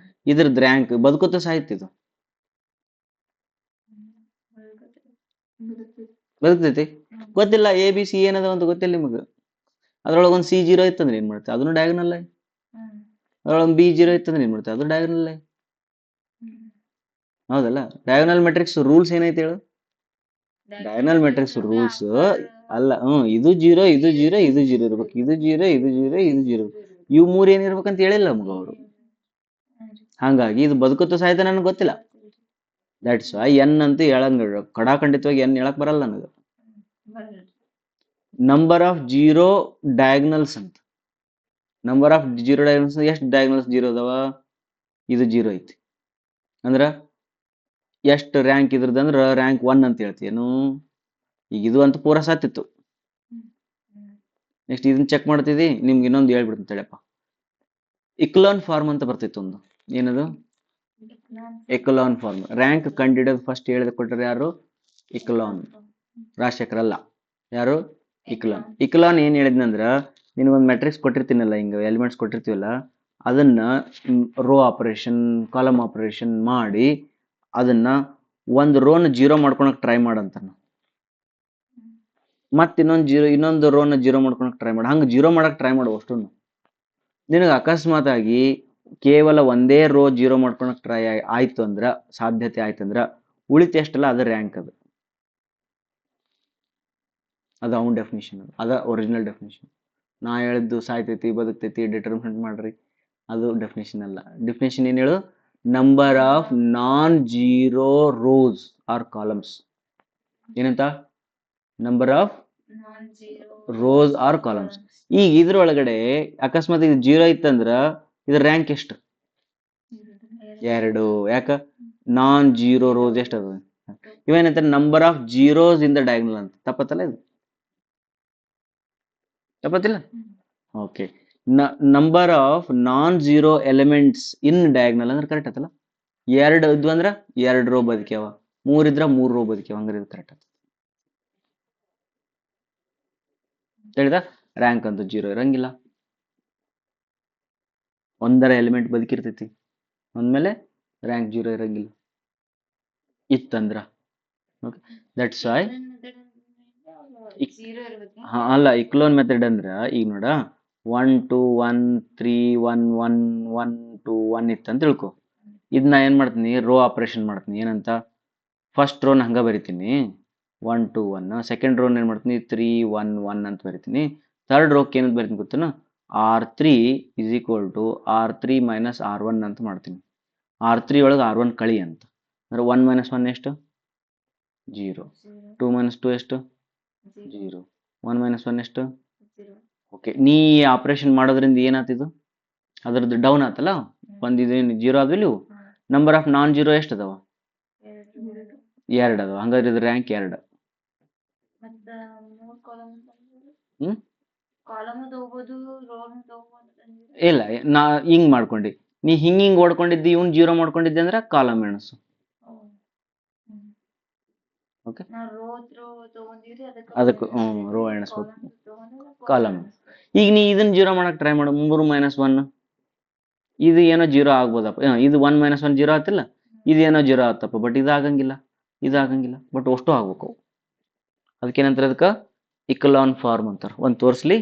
A: ಇದ್ರದ್ದು ರ್ಯಾಂಕ್ ಬದುಕುತ್ತ ಸಾಹಿತ್ಯ ಇದು ಬದುಕ್ತೈತಿ. ಗೊತ್ತಿಲ್ಲ A B C ಏನದ ಅಂತ ಗೊತ್ತಿಲ್ಲ ನಿಮಗೆ. ಅದ್ರೊಳಗೆ ಒಂದು C0 ಇತ್ತಂದ್ರೆ ಏನ್ ಮಾಡುತ್ತೆ? ಅದನ್ನು ಡಯಾಗನಲ್. ಅದ್ರೊಳಗೆ B0 ಇತ್ತಂದ್ರೆ ಏನ್ ಮಾಡುತ್ತೆ? ಅದು ಡಯಾಗನಲ್. ಹೌದಲ್ಲ? ಡಯಾಗನಲ್ ಮ್ಯಾಟ್ರಿಕ್ಸ್ ರೂಲ್ಸ್ ಏನೈತಿ ಹೇಳು? ಡಯಾಗನಲ್ ಮ್ಯಾಟ್ರಿಕ್ಸ್ ರೂಲ್ಸ್ ಅಲ್ಲ. ಇದು 0 ಇದು 0 ಇದು 0 ಇರ್ಬೇಕು. ಇದು 0 ಇದು 0 ಇದು 0 ಇವು ಮೂರು ಏನಿರ್ಬೇಕಂತ ಹೇಳಿಲ್ಲ ನಮ್ಗೆ ಅವರು. ಹಾಗಾಗಿ ಇದು ಬದುಕುತ್ತ ಸಾಯ್ತ ನನಗೆ ಗೊತ್ತಿಲ್ಲ. ದಟ್ಸ್ ವೈ ಎನ್ ಅಂತ ಹೇಳಂಗ ಕಡಾಖಂಡಿತವಾಗಿ ಎನ್ ಹೇಳಕ್ ಬರಲ್ಲ ನನಗೆ. ನಂಬರ್ ಆಫ್ 0 ಡಯಾಗನಲ್ಸ್ ಅಂತ. ನಂಬರ್ ಆಫ್ 0 ಡಯಾಗನಲ್ಸ್ ಎಷ್ಟು ಡಯಾಗನಲ್ಸ್ 0 ಅದಾವ? ಇದು 0 ಐತಿ ಅಂದ್ರ ಎಷ್ಟು ರ್ಯಾಂಕ್ ಇದ್ರದ್ದು ಅಂದ್ರೆ ರ್ಯಾಂಕ್ 1 ಅಂತ ಹೇಳ್ತೀಯನು. ಈಗ ಇದು ಅಂತ ಪೂರ ಸಾತಿತ್ತು. ನೆಕ್ಸ್ಟ್ ಇದನ್ನ ಚೆಕ್ ಮಾಡ್ತಿದ್ದಿ. ನಿಮ್ಗೆ ಇನ್ನೊಂದು ಹೇಳ್ಬಿಡ್ತೀನಿ ತಡೆಯಪ್ಪ. ಇಕ್ಲಾನ್ ಫಾರ್ಮ್ ಅಂತ ಬರ್ತಿತ್ತು ಒಂದು. ಏನದು? ಎಕ್ಲಾನ್ ಫಾರ್ಮ್. ರ್ಯಾಂಕ್ ಕಂಡಿಡಿಯೋದು ಫಸ್ಟ್ ಹೇಳಿದ ಕೊಟ್ಟರೆ ಯಾರು? ಇಕ್ಲಾನ್. ರಾಜಶೇಖರ್ ಅಲ್ಲ. ಯಾರು? ಇಕ್ಲಾನ್. ಇಕ್ಲಾನ್ ಏನ್ ಹೇಳಿದ್ನಂದ್ರ, ನಿನಗೊಂದು ಮ್ಯಾಟ್ರಿಕ್ಸ್ ಕೊಟ್ಟಿರ್ತೀನಲ್ಲ, ಹಿಂಗ ಎಲಿಮೆಂಟ್ಸ್ ಕೊಟ್ಟಿರ್ತೀವಲ್ಲ, ಅದನ್ನ ರೋ ಆಪರೇಷನ್ ಕಾಲಮ್ ಆಪರೇಷನ್ ಮಾಡಿ ಅದನ್ನ ಒಂದು ರೋನ 0 ಮಾಡ್ಕೊಳಕ್ ಟ್ರೈ ಮಾಡಂತ. ಮತ್ ಇನ್ನೊಂದು ರೋನ 0 ಮಾಡ್ಕೊಳಕ್ ಟ್ರೈ ಮಾಡ. ಹಂಗ 0 ಮಾಡಕ್ ಟ್ರೈ ಮಾಡು ಅಷ್ಟು. ನಿನಗೆ ಅಕಸ್ಮಾತ್ ಆಗಿ ಕೇವಲ ಒಂದೇ ರೋ 0 ಮಾಡ್ಕೊಳಕ್ ಟ್ರೈ ಆಯ್ತು ಅಂದ್ರ, ಸಾಧ್ಯತೆ ಆಯ್ತಂದ್ರ ಉಳಿತ ಎಷ್ಟಲ್ಲ ಅದ್ರ ರ್ಯಾಂಕ್ ಅದು. ಅದು ಅವನ ಡೆಫಿನಿಷನ್, ಅದ ಒರಿಜಿನಲ್ ಡೆಫಿನಿಷನ್. ನಾ ಹೇಳಿದ್ದು ಸಾಯ್ತೈತಿ ಬದುಕ್ತೈತಿ ಡಿಟರ್ಮಿನೆಂಟ್ ಮಾಡ್ರಿ, ಅದು ಡೆಫಿನೇಷನ್ ಅಲ್ಲ. ಡೆಫಿನೇಷನ್ ಏನು ಹೇಳು? Number of non zero rows or columns. ಏನಂತ? Number of rows or columns. ಈಗ ಇದ್ರೊಳಗಡೆ ಅಕಸ್ಮಾತ್ ಇದು 0 ಇತ್ತಂದ್ರ ಇದ್ರ ರ್ಯಾಂಕ್ ಎಷ್ಟು? 2. ಯಾಕ? ನಾನ್ ಜೀರೋ ರೋಸ್ ಎಷ್ಟು ಅದ? ಇವೇನಂತಾರೆ number of zeros in the diagonal ಅಂತ. ತಪ್ಪತ್ತಲ್ಲ ಇದು? ತಪ್ಪತ್ತಿಲ್ಲ? Okay. Number of non zero elements in diagonal ಅಂದ್ರೆ ಕರೆಕ್ಟ್ ಆತಲ್ಲ? 2 ಇದ್ವು ಅಂದ್ರ 2 ರೋ ಬದುಕ್ಯಾವ, 3 ಇದ್ರ 3 ರೋ ಬದುಕ್ಯಾವ, ಹಂಗಾರೆ ಇದು ಕರೆಕ್ಟ್ ಆತ. ತಿಳಿದ? ರ್ಯಾಂಕ್ ಅಂತೂ 0 ಇರಂಗಿಲ್ಲ. ಒಂದರ ಎಲಿಮೆಂಟ್ ಬದುಕಿರ್ತೈತಿ ಅಂದ್ಮೇಲೆ ರ್ಯಾಂಕ್ 0 ಇರಂಗಿಲ್ಲ ಇತ್ತಂದ್ರ. ಓಕೆ, ದಟ್ಸ್ ವೈ ಅಲ್ಲ ಇಕ್ಲೋನ್ ಮೆಥಡ್ ಅಂದ್ರ ಈಗ ನೋಡ 1 2 1 3 1 1 1 2 1 ಇತ್ತಂತ ತಿಳ್ಕೊ. ಇದನ್ನ ಏನ್ ಮಾಡ್ತೀನಿ? ರೋ ಆಪರೇಷನ್ ಮಾಡ್ತೀನಿ. ಏನಂತ? ಫಸ್ಟ್ ರೋನ್ ಹಂಗ ಬರಿತೀನಿ 1 2 1. ಸೆಕೆಂಡ್ ರೋನ್ ಏನ್ ಮಾಡ್ತೀನಿ? 3 1 1 ಅಂತ ಬರಿತೀನಿ. ಥರ್ಡ್ ರೋಕ್ ಏನಂತ ಬರಿತೀನಿ ಗೊತ್ತೇನ? R3 is equal to R3 minus R1 ಅಂತ ಮಾಡ್ತೀನಿ. R3 ಒಳಗೆ R1 ಕಳಿ ಅಂತ ಅಂದ್ರೆ 1 minus 1 ಎಷ್ಟು? 0. 2 minus 2 ಎಷ್ಟು? 0. 1 minus 1 ಎಷ್ಟು? ಓಕೆ, ನೀ ಆಪರೇಷನ್ ಮಾಡೋದ್ರಿಂದ ಏನಾತಿದು? ಅದ್ರದ್ದು ಡೌನ್ ಆತಲ್ಲ, ಒಂದಿದೇನು 0 ಆದ್ವಿ ಇವು. ನಂಬರ್ ಆಫ್ ನಾನ್ ಜೀರೋ ಎಷ್ಟು ಅದಾವ? 2 ಅದಾವ. ಹಂಗಾದ್ರೆ ಇದು ರ್ಯಾಂಕ್ 2. ಇಲ್ಲ, ನಾ ಹಿಂಗ್ ಮಾಡ್ಕೊಂಡಿ, ನೀ ಹಿಂಗ್ ಓಡ್ಕೊಂಡಿದ್ದಿ, ಇವ್ನ್ 0 ಮಾಡ್ಕೊಂಡಿದ್ದೆ ಅಂದ್ರೆ ಕಾಲಮ್ ಎಣಸು. ಓಕೆ, ಅದಕ್ಕೆ ರೋ ಎಣಿಸ್ಬೇಕು, ಕಾಲಮ್. ಈಗ ನೀ ಇದನ್ನ 0 ಮಾಡಕ್ ಟ್ರೈ ಮಾಡು. 3 minus 1 ಇದು ಏನೋ 0 ಆಗ್ಬೋದಪ್ಪ. ಇದು 1 minus 1 0 ಆತಿಲ್ಲ, ಇದೇನೋ 0 ಆತಪ್ಪ. ಬಟ್ ಇದಾಗಂಗಿಲ್ಲ, ಇದಾಗಂಗಿಲ್ಲ. ಬಟ್ ಅಷ್ಟು ಆಗ್ಬೇಕು. ಅದಕ್ಕೇನಂತಾರೆ? ಅದಕ್ಕೆ ಇಕಲಾನ್ ಫಾರ್ಮ್ ಅಂತಾರೆ. ಒಂದು ತೋರಿಸ್ಲಿ?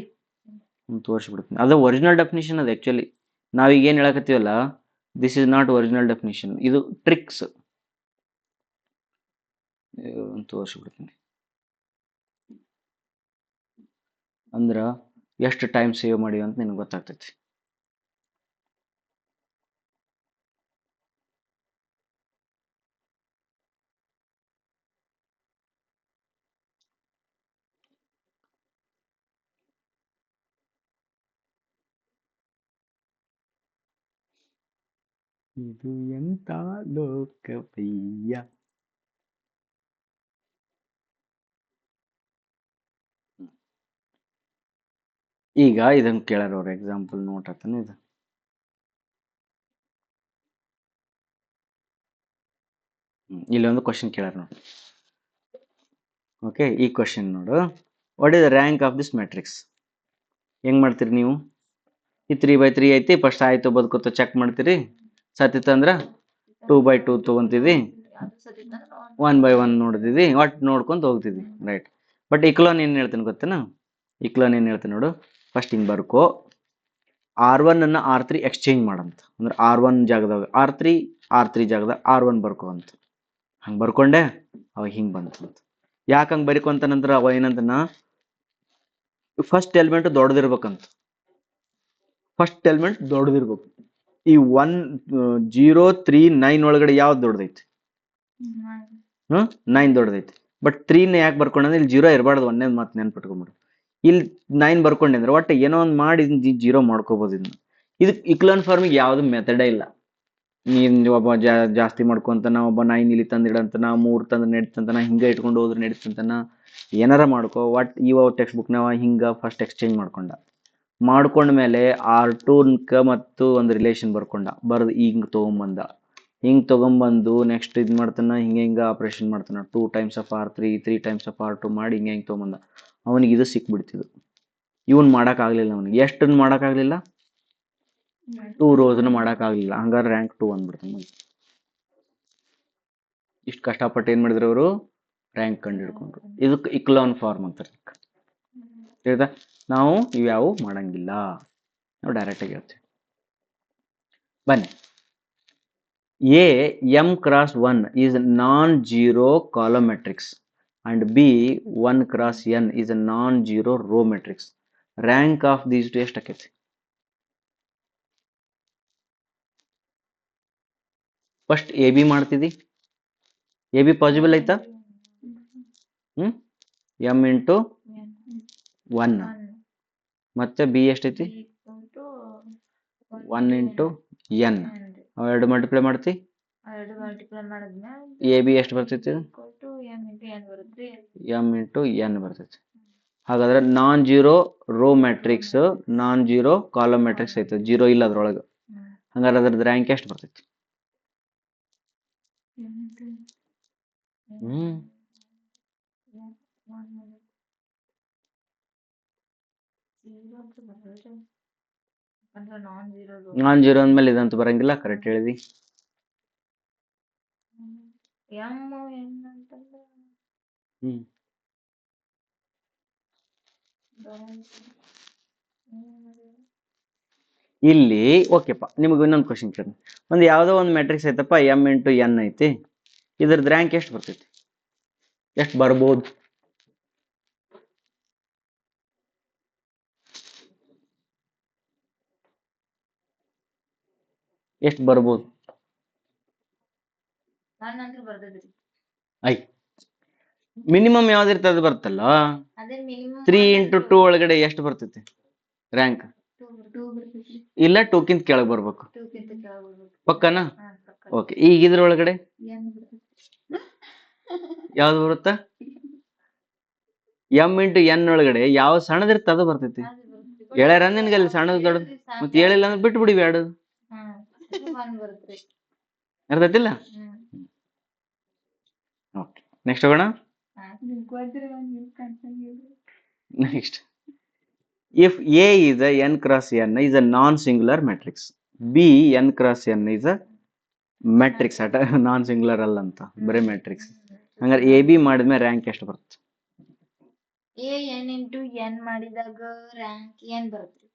A: ಒಂದು ತೋರಿಸ್ಬಿಡ್ತೀನಿ. ಅದು ಒರಿಜಿನಲ್ ಡೆಫಿನಿಷನ್. ಅದು ಆ್ಯಕ್ಚುಲಿ ನಾವೀಗ ಏನು ಹೇಳಕತ್ತೀವಲ್ಲ, this is not original definition, ಇದು ಟ್ರಿಕ್ಸ್. ಒಂದು ತೋರಿಸ್ಬಿಡ್ತೀನಿ. ಅಂದ್ರೆ ಎಷ್ಟು ಟೈಮ್ ಸೇವ್ ಮಾಡಿವಿ ಅಂತ ನಿನಗೆ ಗೊತ್ತಾಗ್ತೈತಿ. ಇದು ಎಂತ ಲೋಕವಯ್ಯ. ಈಗ ಇದನ್ನು ಕೇಳಾರ ಅವ್ರ ಎಕ್ಸಾಂಪಲ್ ನೋಟ್ ಆತನ ಇದು. ಇಲ್ಲೊಂದು ಕ್ವಶನ್ ಕೇಳಾರ ನೋಡಿ. ಓಕೆ, ಈ ಕ್ವಶನ್ ನೋಡು. What is the rank of this matrix? ಹೆಂಗ್ ಮಾಡ್ತೀರಿ ನೀವು? ಈ 3/3 ಐತಿ, ಫಸ್ಟ್ ಆಯ್ತು ಬದುಕೋತ ಚೆಕ್ ಮಾಡ್ತೀರಿ. ಸತ್ತಿತ್ತಂದ್ರ 2/2 ತಗೊಂತಿದ್ವಿ, 1/1 ನೋಡ್ತಿದ್ವಿ, ಒಟ್ಟು ನೋಡ್ಕೊಂತ ಹೋಗ್ತಿದ್ವಿ. ರೈಟ್. ಬಟ್ ಇಕ್ಲಾನ್ ಏನ್ ಹೇಳ್ತೀನಿ ಗೊತ್ತೇನ? ಇಕ್ಲಾನ್ ಏನ್ ಹೇಳ್ತೀನಿ ನೋಡು. ಫಸ್ಟ್ ಹಿಂಗ್ ಬರ್ಕೋ, R1 ಅನ್ನ R3 ಎಕ್ಸ್ಚೇಂಜ್ ಮಾಡಂತ. ಅಂದ್ರೆ R1 ಜಾಗದಾಗ R3 ಜಾಗದಾಗ R1 ಬರ್ಕೋ ಅಂತ. ಹಂಗೆ ಬರ್ಕೊಂಡೆ, ಅವ ಹಿಂಗೆ ಬಂತಂತ. ಯಾಕೆ ಹಂಗೆ ಬರಿಕೊಂತ ನಂತರ ಅವ ಏನಂತನ, ಫಸ್ಟ್ ಎಲಿಮೆಂಟ್ ದೊಡ್ಡದಿರ್ಬೇಕಂತ. ಫಸ್ಟ್ ಎಲಿಮೆಂಟ್ ದೊಡ್ಡದಿರ್ಬೇಕು. ಈ 1 0 3 9 ಒಳಗಡೆ ಯಾವ್ದು ದೊಡ್ಡದೈತಿ? 9 ದೊಡ್ಡದೈತಿ. ಬಟ್ 3ನ ಯಾಕೆ ಬರ್ಕೊಂಡ್ರೆ ಇಲ್ಲಿ 0 ಇರಬಾರ್ದು. ಒಂದೇ ಮಾತು ನೆನ್ಪಿಟ್ಕೊಂಡ್ಬಿಡು. ಇಲ್ಲಿ 9 ಬರ್ಕೊಂಡೆ ಅಂದ್ರೆ ಒಟ್ಟು ಏನೋ ಒಂದು ಮಾಡಿ 0 ಮಾಡ್ಕೋಬಹುದು. ಇದನ್ನ ಇದಕ್ಕೆ ಇಕ್ಲಾನ್ ಫಾರ್ಮಿಗೆ ಯಾವ್ದು ಮೆಥಡೇ ಇಲ್ಲ. ನೀನ್ ಒಬ್ಬ ಜಾಸ್ತಿ ಮಾಡ್ಕೊಂತನ, ಒಬ್ಬ 9 ಇಲ್ಲಿ ತಂದಿಡಂತನ, 3 ತಂದು ನಡೀತಂತನ, ಹಿಂಗೆ ಇಟ್ಕೊಂಡು ಹೋದ್ರೆ ನಡೀತಂತನ, ಏನಾರ ಮಾಡ್ಕೋ. ಒಟ್ ಇವ ಟೆಕ್ಸ್ಟ್ ಬುಕ್ನವ ಹಿಂಗ ಫಸ್ಟ್ ಎಕ್ಸ್ಚೇಂಜ್ ಮಾಡ್ಕೊಂಡ್ಮೇಲೆ R2 ಮತ್ತು ಒಂದು ರಿಲೇಷನ್ ಬರ್ದು ಹಿಂಗ್ ತಗೊಂಬಂದು ನೆಕ್ಸ್ಟ್ ಇದು ಮಾಡ್ತಾನ. ಹಿಂಗೆ ಆಪರೇಷನ್ ಮಾಡ್ತಾನ. 2 times of R3 3 times of R2 ಮಾಡಿ ಹಿಂಗೆ ತಗೊಂಬಂದ. ಅವನಿಗೆ ಇದು ಸಿಕ್ಬಿಡ್ತಿದ್ದು. ಇವನ್ ಮಾಡೋಕ್ಕಾಗಲಿಲ್ಲ. ಅವನಿಗೆ ಎಷ್ಟನ್ನು ಮಾಡೋಕ್ಕಾಗಲಿಲ್ಲ? 2 ರೋಸ್ನ ಮಾಡೋಕ್ಕಾಗಲಿಲ್ಲ. ಹಂಗಾರೆ ರ್ಯಾಂಕ್ 2 ಅಂದ್ಬಿಡ್ತಾನೆ. ಇಷ್ಟು ಕಷ್ಟಪಟ್ಟು ಏನು ಮಾಡಿದ್ರು ಅವರು? ರ್ಯಾಂಕ್ ಕಂಡು ಹಿಡ್ಕೊಂಡ್ರು. ಇದಕ್ಕೆ ಇಕ್ಲಾನ್ ಫಾರ್ಮ್ ಅಂತಾರೆ. ತಿಳಿದ? ನಾವು ಇವ್ಯಾವು ಮಾಡಂಗಿಲ್ಲ, ನಾವು ಡೈರೆಕ್ಟಾಗಿ ಹೇಳ್ತೀವಿ. ಬನ್ನಿ. A m cross 1 is non-zero column matrix. and B 1 cross n is a non-zero row matrix. Rank of these two ಎಷ್ಟಾಕೈತಿ? ಫಸ್ಟ್ ಎ ಬಿ ಮಾಡ್ತಿದ್ದಿ, ಎ ಬಿ ಪಾಸಿಬಲ್ ಐತಾ? ಎಮ್ ಇಂಟು 1 ಮತ್ತೆ ಬಿ ಎಷ್ಟೈತಿ? 1 ಇಂಟು ಎನ್. ಎರಡು multiply ಮಾಡ್ತಿ, A B ಎಷ್ಟು ಬರ್ತೈತಿ? M into N ಬರ್ತೈತಿ. ಹಾಗಾದ್ರೆ non zero row matrix, non zero column matrix ಐತೆ, ಜೀರೋ ಇಲ್ಲ ಅದ್ರೊಳಗೆ. ಹಂಗಾರೆ ಅದ್ರದ್ದು ರ್ಯಾಂಕ್ ಎಷ್ಟು ಬರ್ತೈತಿ? ನಾನ್ ಜೀರೋ ಅಂದ್ಮೇಲೆ ಇದಂತೂ ಬರಂಗಿಲ್ಲ. ಕರೆಕ್ಟ್ ಹೇಳಿದಿ. ಇಲ್ಲಿ ಓಕೆಪ್ಪ, ನಿಮಗೆ ಇನ್ನೊಂದು ಕ್ವಶನ್ ಕೇಳಿ. ಒಂದು ಯಾವುದೋ ಒಂದು ಮ್ಯಾಟ್ರಿಕ್ಸ್ ಐತಪ್ಪ, ಎಮ್ ಇಂಟು ಎನ್ ಐತಿ, ಇದ್ರದ್ದು ರ್ಯಾಂಕ್ ಎಷ್ಟು ಬರ್ತೈತಿ? ಎಷ್ಟು ಬರ್ಬೋದು? ಎಷ್ಟು ಬರ್ಬೋದು? ಐ ಮಿನಿಮಮ್ ಯಾವ್ದಿರ್ತದೆ ಅದು ಬರ್ತಲ್ಲ. 3 ಇಂಟು 2 ಒಳಗಡೆ ಎಷ್ಟು ಬರ್ತೈತಿ ರ್ಯಾಂಕ್? ಇಲ್ಲ, 2ಕ್ಕಿಂತ ಕೆಳಗೆ ಬರ್ಬೇಕು. ಪಕ್ಕನಾ? ಓಕೆ. ಈಗ ಇದ್ರೊಳಗಡೆ ಯಾವ್ದು ಬರುತ್ತಾ? ಎಮ್ ಇಂಟು ಎನ್ ಒಳಗಡೆ ಯಾವ ಸಣ್ಣದಿರ್ತ ಅದು ಬರ್ತೈತಿ. ಹೇಳ್ಯಾರ ನಿನ್ಗೆ ಅಲ್ಲಿ ಸಣ್ಣದು ದೊಡ್ಡದು? ಮತ್ತೆ ಹೇಳಿಲ್ಲ ಅಂದ್ರೆ ಬಿಟ್ಟು ಬಿಡಿ ಬ್ಯಾಡ. ಅರ್ಥೈತಿಲ್ಲ? ಓಕೆ, ನೆಕ್ಸ್ಟ್ ಹೋಗೋಣ. Next, if A is a n cross n is a non-singular matrix, B n cross n is a matrix ಅಟ ನಾನ್ ಸಿಂಗುಲರ್ ಅಲ್ಲ ಅಂತ, ಬರೀ ಮ್ಯಾಟ್ರಿಕ್ಸ್. ಹಂಗಾರೆ ಎ ಬಿ ಮಾಡಿದ್ಮೇಲೆ ರ್ಯಾಂಕ್ ಎಷ್ಟು ಬರುತ್ತೆ?
B: ಎ ಎನ್ ಇಂಟು ಎನ್ ಮಾಡಿದಾಗ ರ್ಯಾಂಕ್ ಎನ್ ಬರುತ್ತೆ.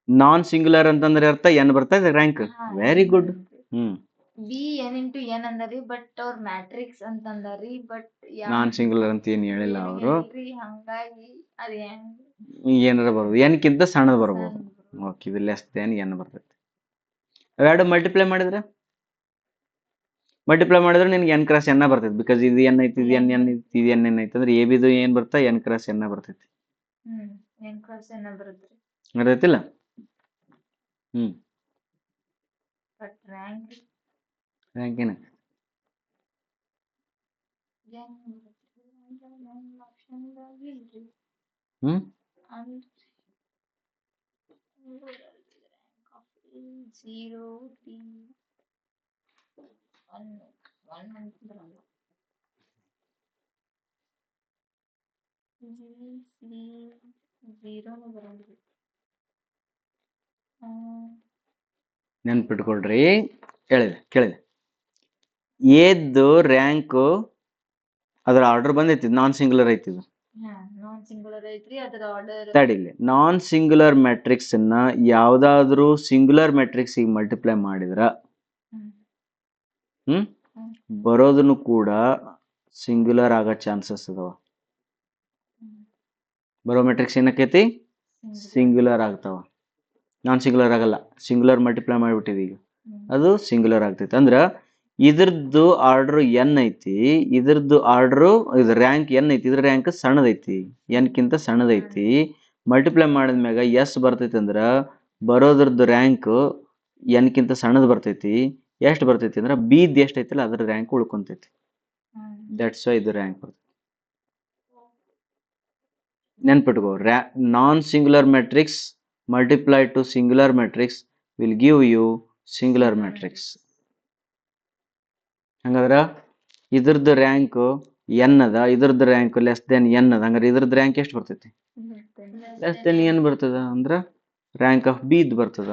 A: ನಾನ್ ಸಿಂಗುಲರ್ ಅಂತಂದ್ರೆ ಅರ್ಥ ಎನ್ ಬರ್ತದೆ rank. Very good.
B: B N into N ಅಂದರಿ, ಬಟ್ ಅವ್ರ ಮ್ಯಾಟ್ರಿಕ್ಸ್ ಅಂತಂದರಿ, ಬಟ್
A: ನಾನ್ ಸಿಂಗುಲರ್ ಅಂತ ಏನ್ ಹೇಳಿಲ್ಲ ಅವರು.
B: ಹಂಗಾಗಿ ಅದ
A: ಏನಾರ ಬರ್ಬೋದು, ಎನ್ಕಿಂತ ಸಣ್ಣದು ಬರ್ಬೋದು. ಓಕೆ, ಇದು ಲೆಸ್ ದೆನ್ ಎನ್ ಬರ್ತೈತಿ. ಅವೆರಡು ಮಲ್ಟಿಪ್ಲೈ ಮಾಡಿದ್ರೆ ನಿನ್ಗೆ ಎನ್ ಕ್ರಾಸ್ ಎನ್ನ ಬರ್ತೈತಿ. ಬಿಕಾಸ್ ಇದು ಎನ್ ಐತಿ, ಇದು ಎನ್ ಐತಿ, ಇದು ಎನ್ ಐತಿ ಅಂದ್ರೆ ಎ ಬಿದು ಏನ್ ಬರ್ತಾ? ಎನ್ ಕ್ರಾಸ್ ಎನ್ನ ಬರ್ತೈತಿ.
B: ಎನ್ ಕ್ರಾಸ್ ಎನ್ನ ಬರುತ್ತೆ.
A: ಬರ್ತೈತಿಲ್ಲ?
B: ಬಟ್ ರ್ಯಾಂಕ್
A: ಏನ? ನೆನ್ಪಿಟ್ಕೊಳ್ರಿ, ಕೇಳಿದೆ. ಏದ್ದು ರ್ಯಾಂಕ್ ಅದರ ಆರ್ಡರ್ ಬಂದೈತಿ, ನಾನ್ ಸಿಂಗುಲರ್ ಐತಿ. ಇದು
B: ನಾನ್ ಸಿಂಗುಲರ್ ಐತ್ರಿ, ಅದರ ಆರ್ಡರ್
A: ತಡಿಲಿ. ನಾನ್ ಸಿಂಗುಲರ್ ಮ್ಯಾಟ್ರಿಕ್ಸ್ ಅನ್ನ ಯಾವ್ದಾದ್ರು ಸಿಂಗುಲರ್ ಮ್ಯಾಟ್ರಿಕ್ಸ್ ಈಗ ಮಲ್ಟಿಪ್ಲೈ ಮಾಡಿದ್ರ ಬರೋದನ್ನು ಕೂಡ ಸಿಂಗುಲರ್ ಆಗೋ ಚಾನ್ಸಸ್ ಅದಾವ. ಬರೋ ಮ್ಯಾಟ್ರಿಕ್ಸ್ ಏನಕ್ಕೈತಿ? ಸಿಂಗುಲರ್ ಆಗ್ತಾವ. ನಾನ್ ಸಿಂಗುಲರ್ ಆಗಲ್ಲ. ಸಿಂಗುಲರ್ ಮಲ್ಟಿಪ್ಲೈ ಮಾಡಿಬಿಟ್ಟಿವಿ ಈಗ, ಅದು ಸಿಂಗುಲರ್ ಆಗ್ತೈತಿ. ಅಂದ್ರ ಇದ್ರದ್ದು ಆರ್ಡರ್ ಎನ್ ಐತಿ, ಇದ್ರದ್ದು ಆರ್ಡರ್ ಇದು ರ್ಯಾಂಕ್ ಎನ್ ಐತಿ, ಇದ್ರ ರ್ಯಾಂಕ್ ಸಣ್ಣದೈತಿ, ಎನ್ಕಿಂತ ಸಣ್ಣದೈತಿ. ಮಲ್ಟಿಪ್ಲೈ ಮಾಡಿದ್ಮ್ಯಾಗ ಎಸ್ ಬರ್ತೈತಿ ಅಂದ್ರ ಬರೋದ್ರದ್ದು ರ್ಯಾಂಕ್ ಎನ್ಕಿಂತ ಸಣ್ಣದ್ ಬರ್ತೈತಿ. ಎಷ್ಟು ಬರ್ತೈತಿ ಅಂದ್ರ ಬಿದ್ ಎಷ್ಟು ಐತಿಲ್ಲ ಅದ್ರ ರ್ಯಾಂಕ್ ಉಳ್ಕೊಂತೈತಿ. ದಟ್ಸ್ ವೈ ಇದು ರ್ಯಾಂಕ್ ಬರ್ತೈತಿ. ನೆನ್ಪಿಟ್ಕೋ, non singular matrix multiply to singular matrix will give you singular matrix. ಹಂಗಾದ್ರ ಇದ್ರದ್ದು ರ್ಯಾಂಕ್ ಎನ್ ಅದ, ಇದ್ರದ್ದು ರ್ಯಾಂಕ್ ಲೆಸ್ ದೆನ್ ಎನ್ ಅದ. ಹಂಗಾರೆ ಇದ್ರದ್ದು ರ್ಯಾಂಕ್ ಎಷ್ಟು ಬರ್ತೈತಿ? ಲೆಸ್ ದೆನ್ ಎನ್ ಬರ್ತದ. ಅಂದ್ರ ರ್ಯಾಂಕ್ ಆಫ್ ಬಿ ಇದ್ ಬರ್ತದ.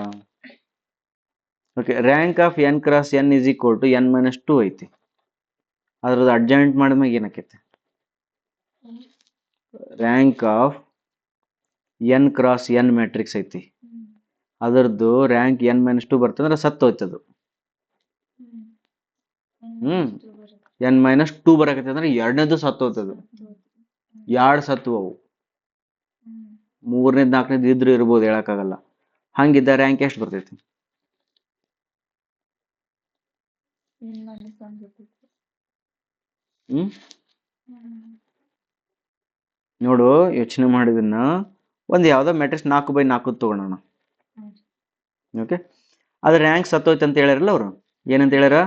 A: Okay, rank of N cross N is equal to N minus 2 ಐತಿ. ಅದ್ರದ್ದು ಅಡ್ಜಾಯಿಂಟ್ ಮಾಡಿದ್ಮ್ಯಾಗ ಏನಾಕೈತಿ? Rank of N cross N matrix ಐತಿ, ಅದರದ್ದು ರ್ಯಾಂಕ್ ಎನ್ ಮೈನಸ್ 2 ಬರ್ತಂದ್ರೆ ಸತ್ತು ಹೋಯ್ತದು. ಎನ್ ಮೈನಸ್ ಟೂ ಬರಕತ್ತೆ ಅಂದ್ರೆ ಎರಡನೇದು ಸತ್ತು ಹೋಗ್ತದೆ, ಎರಡು ಸತ್ತು ಅವು, ಮೂರನೇದು ನಾಲ್ಕನೇದು ಇದ್ರು ಇರ್ಬೋದು, ಹೇಳಕ್ಕಾಗಲ್ಲ. ಹಂಗಿದ್ದ ರ್ಯಾಂಕ್ ಎಷ್ಟು ಬರ್ತೈತಿ? ಹ್ಮ್ ನೋಡು, ಯೋಚನೆ ಮಾಡಿದನ್ನ ಒಂದು ಯಾವ್ದೋ ಮ್ಯಾಟ್ರಿಕ್ಸ್ 4x4 ತಗೊಳೋಣ. ಓಕೆ, ಅದ್ರ ರ್ಯಾಂಕ್ ಸತ್ತೋಯ್ತು ಅಂತ ಹೇಳ್ಯಾರಲ್ಲ ಅವರು. ಏನಂತ ಹೇಳ್ಯಾರ?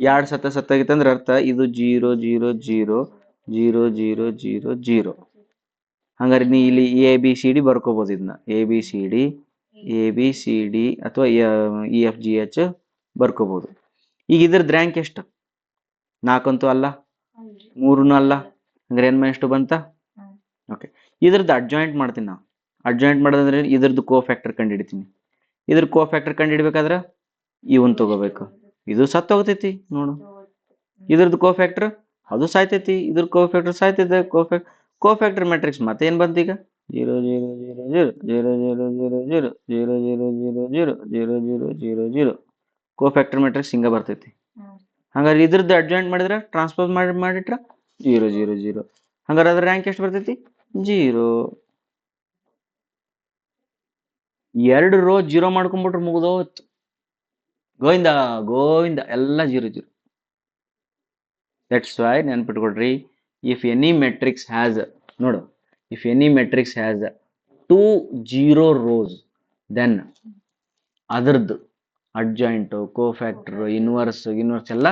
A: ಎರಡು ಸತ್ತೋಗಿತ್ತು ಅಂದ್ರೆ ಅರ್ಥ ಇದು 0 0 0 0 0 0 0. ಹಂಗಾರೆ ನೀ ಇಲ್ಲಿ ABCD ಬರ್ಕೋಬಹುದು. ಇದನ್ನ ABCD ಅಥವಾ EFGH ಬರ್ಕೋಬಹುದು. ಈಗ ಇದ್ರದ್ದು ರ್ಯಾಂಕ್ ಎಷ್ಟು? 4 ಅಂತೂ ಅಲ್ಲ, 3 ಅಲ್ಲ, ಹಂಗಾರೆ N - 2 ಬಂತ. ಓಕೆ, ಇದ್ರದ್ದು ಅಡ್ಜಾಯಿಂಟ್ ಮಾಡ್ತೀನಿ ನಾವು. ಅಡ್ಜಾಯಿಂಟ್ ಮಾಡೋದಂದ್ರೆ ಇದ್ರದ್ದು ಕೋಫ್ಯಾಕ್ಟರ್ ಕಂಡುಹಿಡಿತೀನಿ. ಇದ್ರ ಕೋಫ್ಯಾಕ್ಟರ್ ಕಂಡುಹಿಡ್ಬೇಕಾದ್ರೆ ಇವನ್ ತಗೋಬೇಕು. ಇದು ಸತ್ತೋಗ್ತೈತಿ ನೋಡು. ಇದ್ರದ್ದು ಕೋಫ್ಯಾಕ್ಟರ್ ಅದು ಸಾಯ್ತೈತಿ, ಇದ್ರ ಕೋಫ್ಯಾಕ್ಟರ್ ಸಾಯ್ತೈತೆ. ಕೋಫ್ಯಾಕ್ಟರ್ ಮ್ಯಾಟ್ರಿಕ್ಸ್ ಮತ್ತೆ ಏನ್ ಬಂತು ಈಗ? 0 0 0 0 0 0 0 0 0 0 0 0 0 0 0. ಕೋಫ್ಯಾಕ್ಟರ್ ಮ್ಯಾಟ್ರಿಕ್ಸ್ ಹಿಂಗ ಬರ್ತೈತಿ. ಹಂಗಾರೆ ಇದ್ರದ್ದು ಅಡ್ಜಾಯಿಂಟ್ ಮಾಡಿದ್ರೆ ಟ್ರಾನ್ಸ್ಪೋಸ್ ಮಾಡಿಟ್ರ 0 0 0. ಹಂಗಾರೆ ಅದ್ರ ರ್ಯಾಂಕ್ ಎಷ್ಟು ಬರ್ತೈತಿ? 0. 2 ರೋ 0 ಮಾಡ್ಕೊಂಡ್ಬಿಟ್ರೆ ಮುಗಿದೋಯ್ತು. ಗೋವಿಂದ ಗೋವಿಂದ ಎಲ್ಲ 0 0. ದಟ್ಸ್ ವೈ ನೆನ್ಪಿಟ್ಕೊಡ್ರಿ, ಇಫ್ ಎನಿ ಮೆಟ್ರಿಕ್ಸ್ ಹ್ಯಾಸ್, ನೋಡು, if any matrix has 2 0 rows, then ಅದರದ್ದು ಅಡ್ಜಾಯಿಂಟ್, ಕೋಫ್ಯಾಕ್ಟರ್, ಇನ್ವರ್ಸ್ ಎಲ್ಲ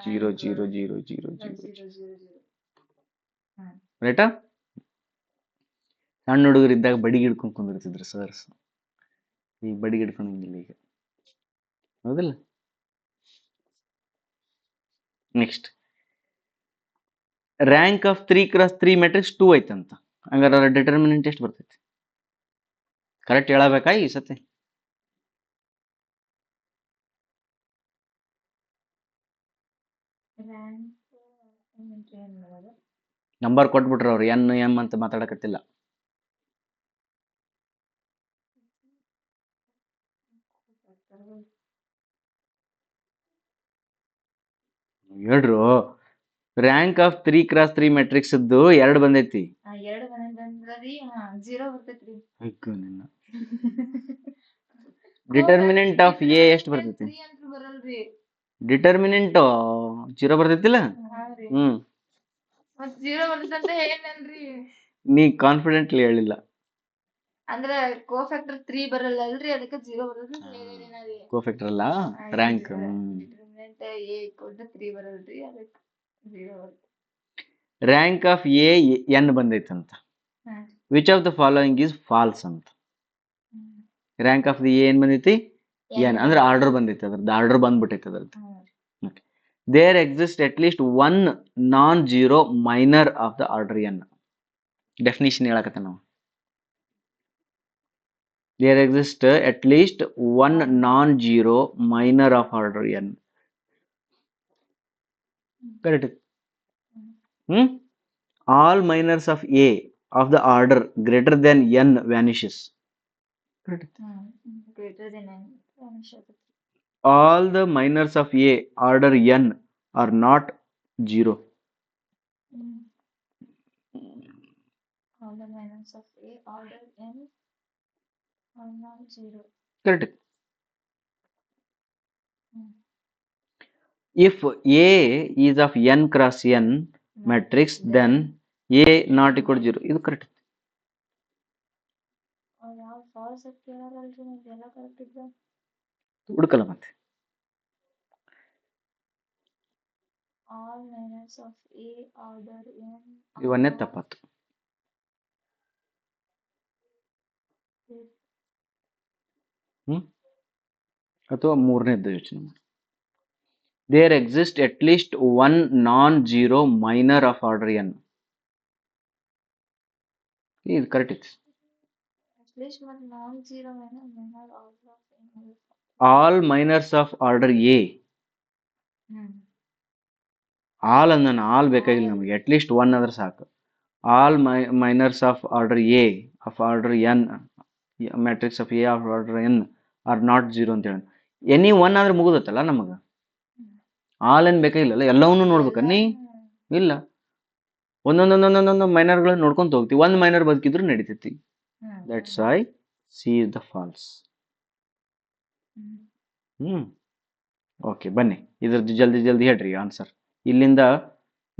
A: 0 0 0 0 0. ರೈಟಾ? ಸಣ್ಣ ಹುಡುಗರಿದ್ದಾಗ ಬಡಿಗೆ ಹಿಡ್ಕೊಂಡು ಕುಂದಿರ್ತಿದ್ರು ಸರ್ಸ್. ಈಗ ಬಡಿಗೆ ಹಿಡ್ಕೊಂಡಂಗಿಲ್ಲ ಈಗ, ಹೌದಿಲ್ಲ? Next, rank of 3x3 matrix 2 ಐತಂತ. ಹಂಗಾರೆ ಅದರ ಡಿಟರ್ಮಿನೆಂಟ್ ಎಷ್ಟು ಬರ್ತೈತಿ? ಕರೆಕ್ಟ್ ಹೇಳಬೇಕಾ ಈ ಸತಿ? ನಂಬರ್ ಕೊಟ್ಬಿಟ್ರ ಅವ್ರು, N M ಅಂತ ಮಾತಾಡಕತ್ತಿಲ್ಲ. ಹೇಳ್ರು, ರ್ಯಾಂಕ್ ಆಫ್ 3x3 ಮ್ಯಾಟ್ರಿಕ್ಸ್ 2 ಬಂದೈತಿ. ಡಿಟರ್ಮಿನೆಂಟ್ ಆಫ್ ಎ ಎಷ್ಟು ಬರ್ತೈತಿ? ಡಿಟರ್ಮಿನೆಂಟ್ 0 ಬರ್ತೈತಿಲ್ಲ. ನೀ ಕಾನ್ಫಿಡೆಂಟ್ಲಿ ಹೇಳಿಲ್ಲ.
B: ಅಂದ್ರೆ ಕೋಫ್ಯಾಕ್ಟರ್ 3 ಬರಲ್ಲ ಅಲ್ರಿ, ಅದಕ್ಕೆ 0 ಬರೋದು.
A: ಕೋಫ್ಯಾಕ್ಟರ್ ಅಲ್ಲ, ರ್ಯಾಂಕ್.
B: ಡಿಟರ್ಮಿನೆಂಟ್ A = 3 ಬರಲ್ರಿ, ಅದಕ್ಕೆ 0 ಬರುತ್ತೆ.
A: ರ್ಯಾಂಕ್ ಆಫ್ ಎ N ಬಂದೈತಂತ. Which of the following is false ಅಂತ. ರ್ಯಾಂಕ್ ಆಫ್ ದಿ ಏನ್ ಬಂದೈತಿ? N ಅಂದ್ರೆ ಆರ್ಡರ್ ಬಂದೈತಿ, ಅದ್ರದ್ದು ಆರ್ಡರ್ ಬಂದ್ಬಿಟ್ಟೈತಿ ಅದ್ರದ್ದು. There exist at least 1 non-zero minor of the order N. Definition ಹೇಳಕತ್ತ ನಾವು. There exist at least 1 non-zero minor of order N. Correct. All minors of A of the order greater than N vanishes. Correct.
B: Greater than N vanishes.
A: All the minors of A order N are not 0.
B: All the minors of A order N are not 0.
A: Correct. If A is of N cross N matrix, then A not equal to 0. ಇದು correct. ಹುಡುಕಲ್ಲ ಮತ್ತೆ. ಇವನ್ನೇ ತಪ್ಪಾತು. ಅಥವಾ ಮೂರನೇದ್ದು ಯೋಚನೆ ಮಾಡಿ. There exist at least 1 non-zero minor of order N. ಇದು correct ಇತ್ತು. All minors of order A. All ಅಂದ all ಬೇಕಾಗಿಲ್ಲ ನಮಗೆ, ಅಟ್ ಲೀಸ್ಟ್ 1 ಆದ್ರೆ ಸಾಕು. All minors of order A of order N, matrix of A of order N are not 0 ಅಂತ ಹೇಳಿ. Any 1 ಆದ್ರೆ ಮುಗಿದತ್ತಲ್ಲ ನಮಗೆ. ಆಲ್ ಏನ್ ಬೇಕಾಗಿಲ್ಲಲ್ಲ, ಎಲ್ಲವನ್ನೂ ನೋಡ್ಬೇಕ ನೀ ಇಲ್ಲ. ಒಂದೊಂದೊಂದೊಂದೊಂದೊಂದು ಮೈನರ್ಗಳನ್ನ ನೋಡ್ಕೊಂತ ಹೋಗ್ತೀವಿ. ಒಂದ್ ಮೈನರ್ ಬದುಕಿದ್ರು ನಡೀತೈತಿ. That's why C is the false. Okay, ಬನ್ನಿ ಇದ್ರದ್ದು ಜಲ್ದಿ ಜಲ್ದಿ ಹೇಳ್ರಿ ಆನ್ಸರ್. ಇಲ್ಲಿಂದ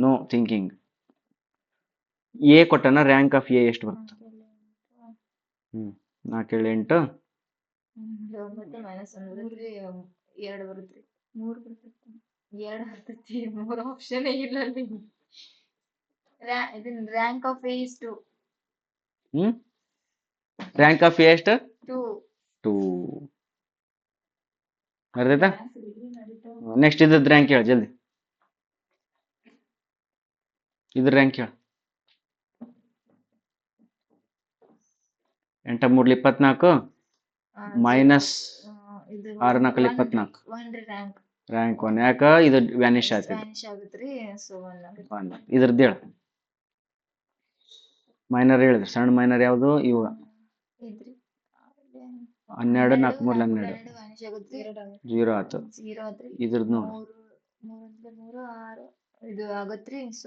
A: ನೋ ಥಿಂಕಿಂಗ್. ಎ ಕೊಟ್ಟನ, ರ್ಯಾಂಕ್ ಆಫ್ ಎ ಎಷ್ಟು ಬರುತ್ತೆ? 4 8
B: ಮೈನಸ್ 2 ಬರುತ್ತ್ರಿ. 3 ಬರ್ತೈತಿ. 2 ಬರ್ತೈತಿ. 3 ಆಪ್ಷನ್ ಇಲ್ಲ ಅಲ್ಲಿ. Rank of A is 2.
A: Rank of A ಎಷ್ಟು?
B: 2.
A: ಅರ್ಧೈತಾ? ನೆಕ್ಸ್ಟ್ ಇದ್ರದ್ದು ರ್ಯಾಂಕ್ ಹೇಳ ಜಲ್ದಿ. ಇದ್ರ ರ್ಯಾಂಕ್ ಹೇಳ. 8 3 24 ಮೈನಸ್ 6 4 24. ರ್ಯಾಂಕ್ 1. ಯಾಕ ಇದು ವ್ಯಾನಿಷ್ ಆಯ್ತು? ಇದ್ರದ್ದು ಹೇಳ. ಮೈನರ್ ಹೇಳಿದ್ರಿ, ಸಣ್ಣ ಮೈನರ್ ಯಾವುದು? ಇವು 12 4 3 12 0 ಆಯ್ತು. ಇದ್ರದ್ದು ನೋಡು,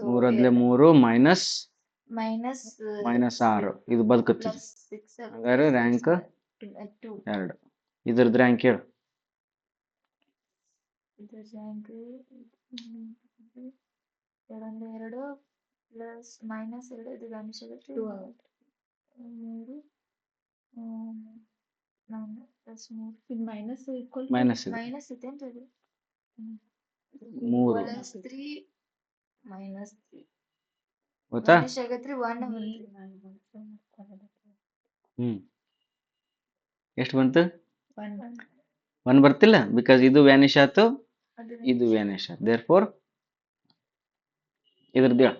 A: 3 3 ಮೈನಸ್ ಮೈನಸ್ 6 ಇದು ಬದುಕುತ್ತೆ. ಹಾಗಾದ್ರೆ ರ್ಯಾಂಕ್ 2. ಇದ್ರದ್ದು ರ್ಯಾಂಕ್ ಹೇಳು.
B: ಪ್ಲಸ್ ಮೈನಸ್ 2 ಇದು ವ್ಯಾನಿಷ್ ಆಗುತ್ತೆ. 2 ಆಗುತ್ತೆ. 3 plus 3 minus equal
A: minus
B: minus ಇದೆ ಅಂತ ಹೇಳಿ.
A: 3
B: ಪ್ಲಸ್ 3 ಮೈನಸ್ 3
A: ಗೊತ್ತಾ?
B: ವ್ಯಾನಿಷ್ ಆಗತ್ರಿ. 1
A: ಎಷ್ಟು ಬಂತು?
B: 1
A: 1 ಬರ್ತಿಲ್ಲ, ಬಿಕಾಸ್ ಇದು ವ್ಯಾನಿಷ್ ಆಯ್ತು, ಇದು ವ್ಯಾನಿಷ್ ಆಯ್ತು. ದೇರ್ ಫೋರ್ ಇದ್ರದ್ದು ಹೇಳ.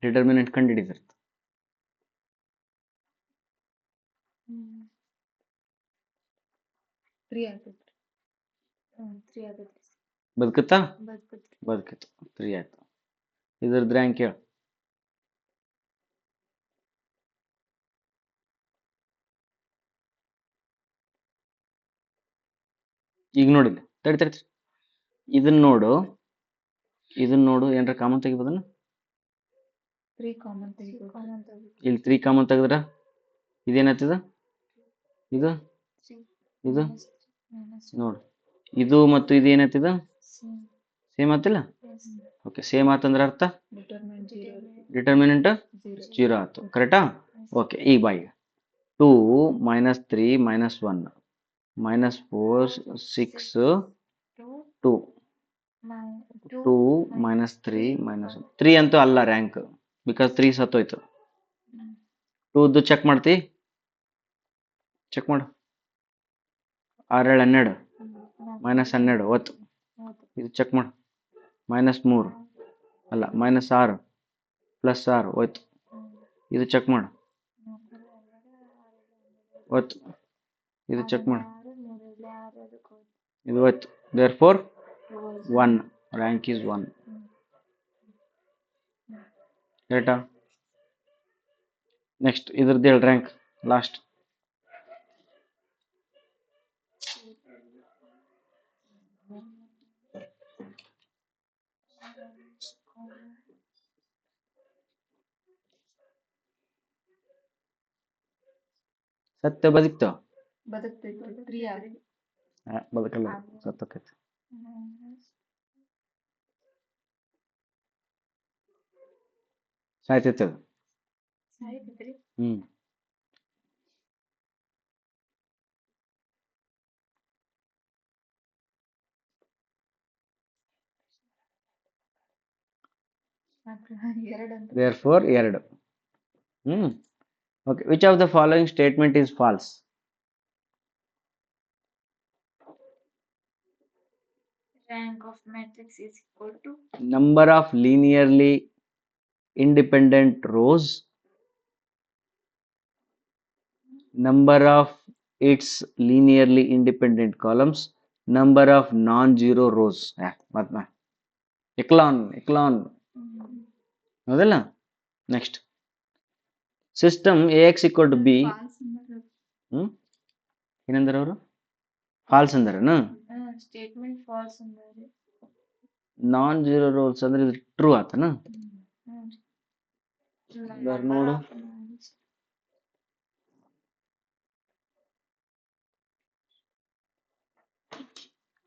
A: ಡಿಟರ್ಮಿನೆಂಟ್ ಕಂಡುಹಿಡಿದಿರ್ತ.
B: 3 ಆಗುತ್ತೆ. 3 ಆಗುತ್ತೆ.
A: ಬದುಕುತ್ತಾ?
B: ಬದುಕುತ್ತೆ.
A: ಬದುಕಿತ್ತು. 3 ಆಯ್ತು. ಇದ್ರದ್ದು ರ್ಯಾಂಕ್ ಹೇಳು. ಈಗ ನೋಡಿಲ್ಲ, ತಡಿ ಇದನ್ನ ನೋಡು, ಏನ್ರ ಕಾಮನ್ ತೆಗಿಬೋದನ್ನ?
B: 3 ಕಾಮನ್ ತೆಗಿಬೋದು.
A: ಇಲ್ಲಿ 3 ಕಾಮನ್ ತೆಗೆದ್ರ ಇದೇನಾಗ್ತದ? ಇದು ಇದು ನೋಡು, ಇದು ಮತ್ತು ಇದು ಏನಾಗ್ತದ? ಸೇಮ್ ಆತಿಲ್ಲ? ಓಕೆ, ಸೇಮ್ ಆತಂದ್ರ ಅರ್ಥ ಡಿಟರ್ಮಿನೆಂಟ್ 0 ಆಯ್ತು. ಕರೆಕ್ಟಾ? ಓಕೆ, ಈಗ ಬಾ. ಈಗ 2 minus 3 minus 1 minus 4 6 2 2 minus 3 minus 3 ಅಂತೂ ಅಲ್ಲ ರ್ಯಾಂಕ್, ಬಿಕಾಸ್ 3 ಸತ್ತೋಯ್ತು. 2ದ್ದು ಚೆಕ್ ಮಾಡ್ತಿ? ಚೆಕ್ ಮಾಡು. 6 7 12 ಮೈನಸ್ 12 10. ಇದು ಚೆಕ್ ಮಾಡು. ಮೈನಸ್ 3 ಅಲ್ಲ, ಮೈನಸ್ 6 ಪ್ಲಸ್ 6 ಹೋಯ್ತು. ಇದು ಚೆಕ್ ಮಾಡು. 10. ಇದು ಚೆಕ್ ಮಾಡು. ಇದು ಹೋಯ್ತು. Therefore 1. Rank is 1. ಕರೆಕ್ಟಾ? ನೆಕ್ಸ್ಟ್ ಇದ್ರದ್ದು ಹೇಳಿ ರ್ಯಾಂಕ್ ಲಾಸ್ಟ್. ಸತ್ಯ ಬದುಕ್ತ? ಬದುಕಲ್ಲ, ಸತ್ತೋಕೈತಿ. ಸಾಯ್ತೈತೆ ಅದು. Therefore 2. Okay, which of the following statement is false?
B: Rank of matrix is equal to
A: number of linearly independent rows, number of its linearly independent columns, number of non-zero rows. echelon ಹೌದಲ್ಲ? Next system AX equal to B.
B: false ಅಂದ್ರ
A: ಹ್ಮ್ ಏನಂದ್ರ ಅವರು falls ಅಂದಾರನ
B: statement falls ಅಂದ್ರ
A: non zero rolls ಅಂದ್ರೆ ಇದು true ಆತನ ಹಂಗಾರೆ ನೋಡು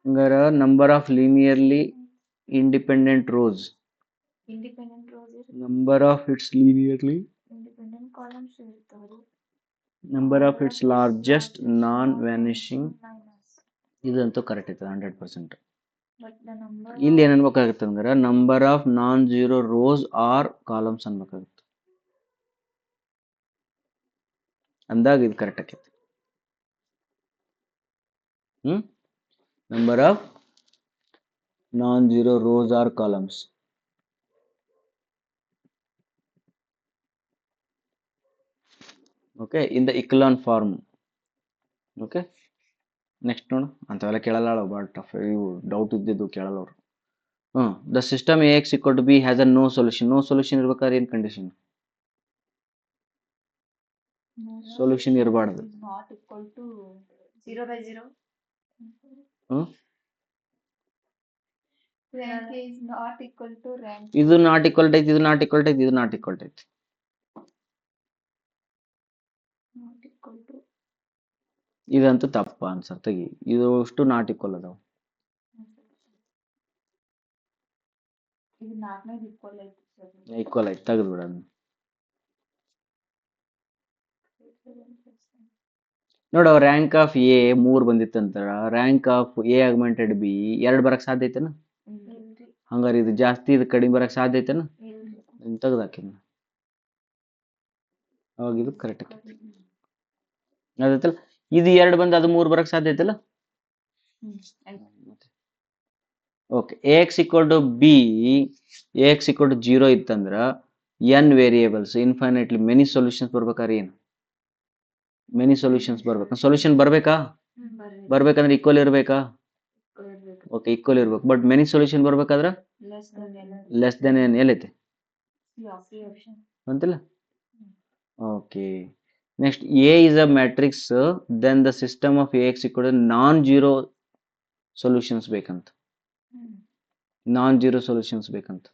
A: ಹಂಗಾರ number of linearly independent rose
B: independent rose
A: number of it's linearly
B: independent columns ಇರ್ತಾವ್ರಿ
A: ನಂಬರ್ ಆಫ್ ಇಟ್ಸ್ ಲಾರ್ಜೆಸ್ಟ್ ನಾನ್ ವ್ಯಾನಿಷಿಂಗ್ ಇದಂತೂ ಕರೆಕ್ಟ್ ಐತದ 100%.
B: ಬಟ್ ದ ನಂಬರ್
A: ಇಲ್ಲಿ ಏನ್ ಅನ್ಬೇಕಾಗತ್ತೆ ಅಂದ್ರೆ number of non zero rows or columns ಅನ್ಬೇಕಾಗುತ್ತೆ ಅಂದಾಗ ಇದು ಕರೆಕ್ಟ್ ಆಕೈತಿ number of non zero rows or columns okay in the echelon form. Okay next ನೋಡು ಅಂಥವೆಲ್ಲ ಕೇಳಲ್ಲ ಭಾಳ ಟಫ್ ಇವು ಡೌಟ್ ಇದ್ದಿದ್ದು ಕೇಳಲ್ಲ ಅವರು. The system AX equal to B has a no solution. No solution ಇರ್ಬೇಕಾದ್ರೆ ಏನು ಕಂಡೀಷನ್? ಸೊಲ್ಯೂಷನ್ ಇರಬಾರ್ದು.
B: Not equal to 0/0 rank is not equal to rank.
A: ಇದು ನಾಟ್ ಈಕ್ವಲ್ ಐತಿ, ಇದು ನಾಟ್ ಈಕ್ವಲ್ ಐತಿ, ಇದು ನಾಟ್ ಈಕ್ವಲ್ ಐತಿ.
B: not equal to
A: ಇದಂತೂ ತಪ್ಪ ಆನ್ಸರ್ ತೆಗಿ. ಇದು ಅಷ್ಟು ನಾಟ್ ಈಕ್ವಲ್ ಅದಾವ.
B: ಇದು 4ನೇದು ಈಕ್ವಲ್ ಐತಿ ಸರ್.
A: ಈಕ್ವಲ್ ಐತಿ ತೆಗೆದು ಬಿಡ ಅದನ್ನ. ನೋಡು ರ್ಯಾಂಕ್ ಆಫ್ ಎ 3 ಬಂದಿತ್ತಂತ, rank of A augmented B 2 ಬರಕ್ ಸಾಧ್ಯ ಐತೆನ? ಹಂಗಾರೆ ಇದು ಜಾಸ್ತಿ ಇದು ಕಡಿಮೆ ಬರಕ್ ಸಾಧ್ಯ ಐತೆನ? ತೆಗ್ದಾಕಿನ ಅವಾಗ ಇದು ಕರೆಕ್ಟ್ ಆಕೈತಿ. ಅದೈತಲ್ಲ ಇದು 2 ಬಂದು ಅದು 3 ಬರಕ್ ಸಾಧ್ಯ ಐತಲ್ಲ? Okay AX equal to B, AX equal to 0 ಇತ್ತಂದ್ರ n variables infinitely many solutions ಬರ್ಬೇಕಾದ್ರೆ ಏನು? ಮೆನಿ ಸೊಲ್ಯೂಷನ್ಸ್ ಬರ್ಬೇಕು. ಸೊಲ್ಯೂಷನ್ ಬರ್ಬೇಕಾ? ಬರ್ಬೇಕಂದ್ರೆ ಈಕ್ವಲ್ ಇರ್ಬೇಕಾ? ಓಕೆ ಈಕ್ವಲ್ ಇರ್ಬೇಕು. ಬಟ್ ಮೆನಿ ಸೊಲ್ಯೂಷನ್ ಬರ್ಬೇಕಾದ್ರೆ ಲೆಸ್ ದೆನ್ n ಎಲ್ಲೈತೆ ಅಂತಿಲ್ಲ? Okay next A is a matrix, then the system of AX equal to non-zero solutions ಬೇಕಂತ. ನಾನ್ zero solutions ಬೇಕಂತ.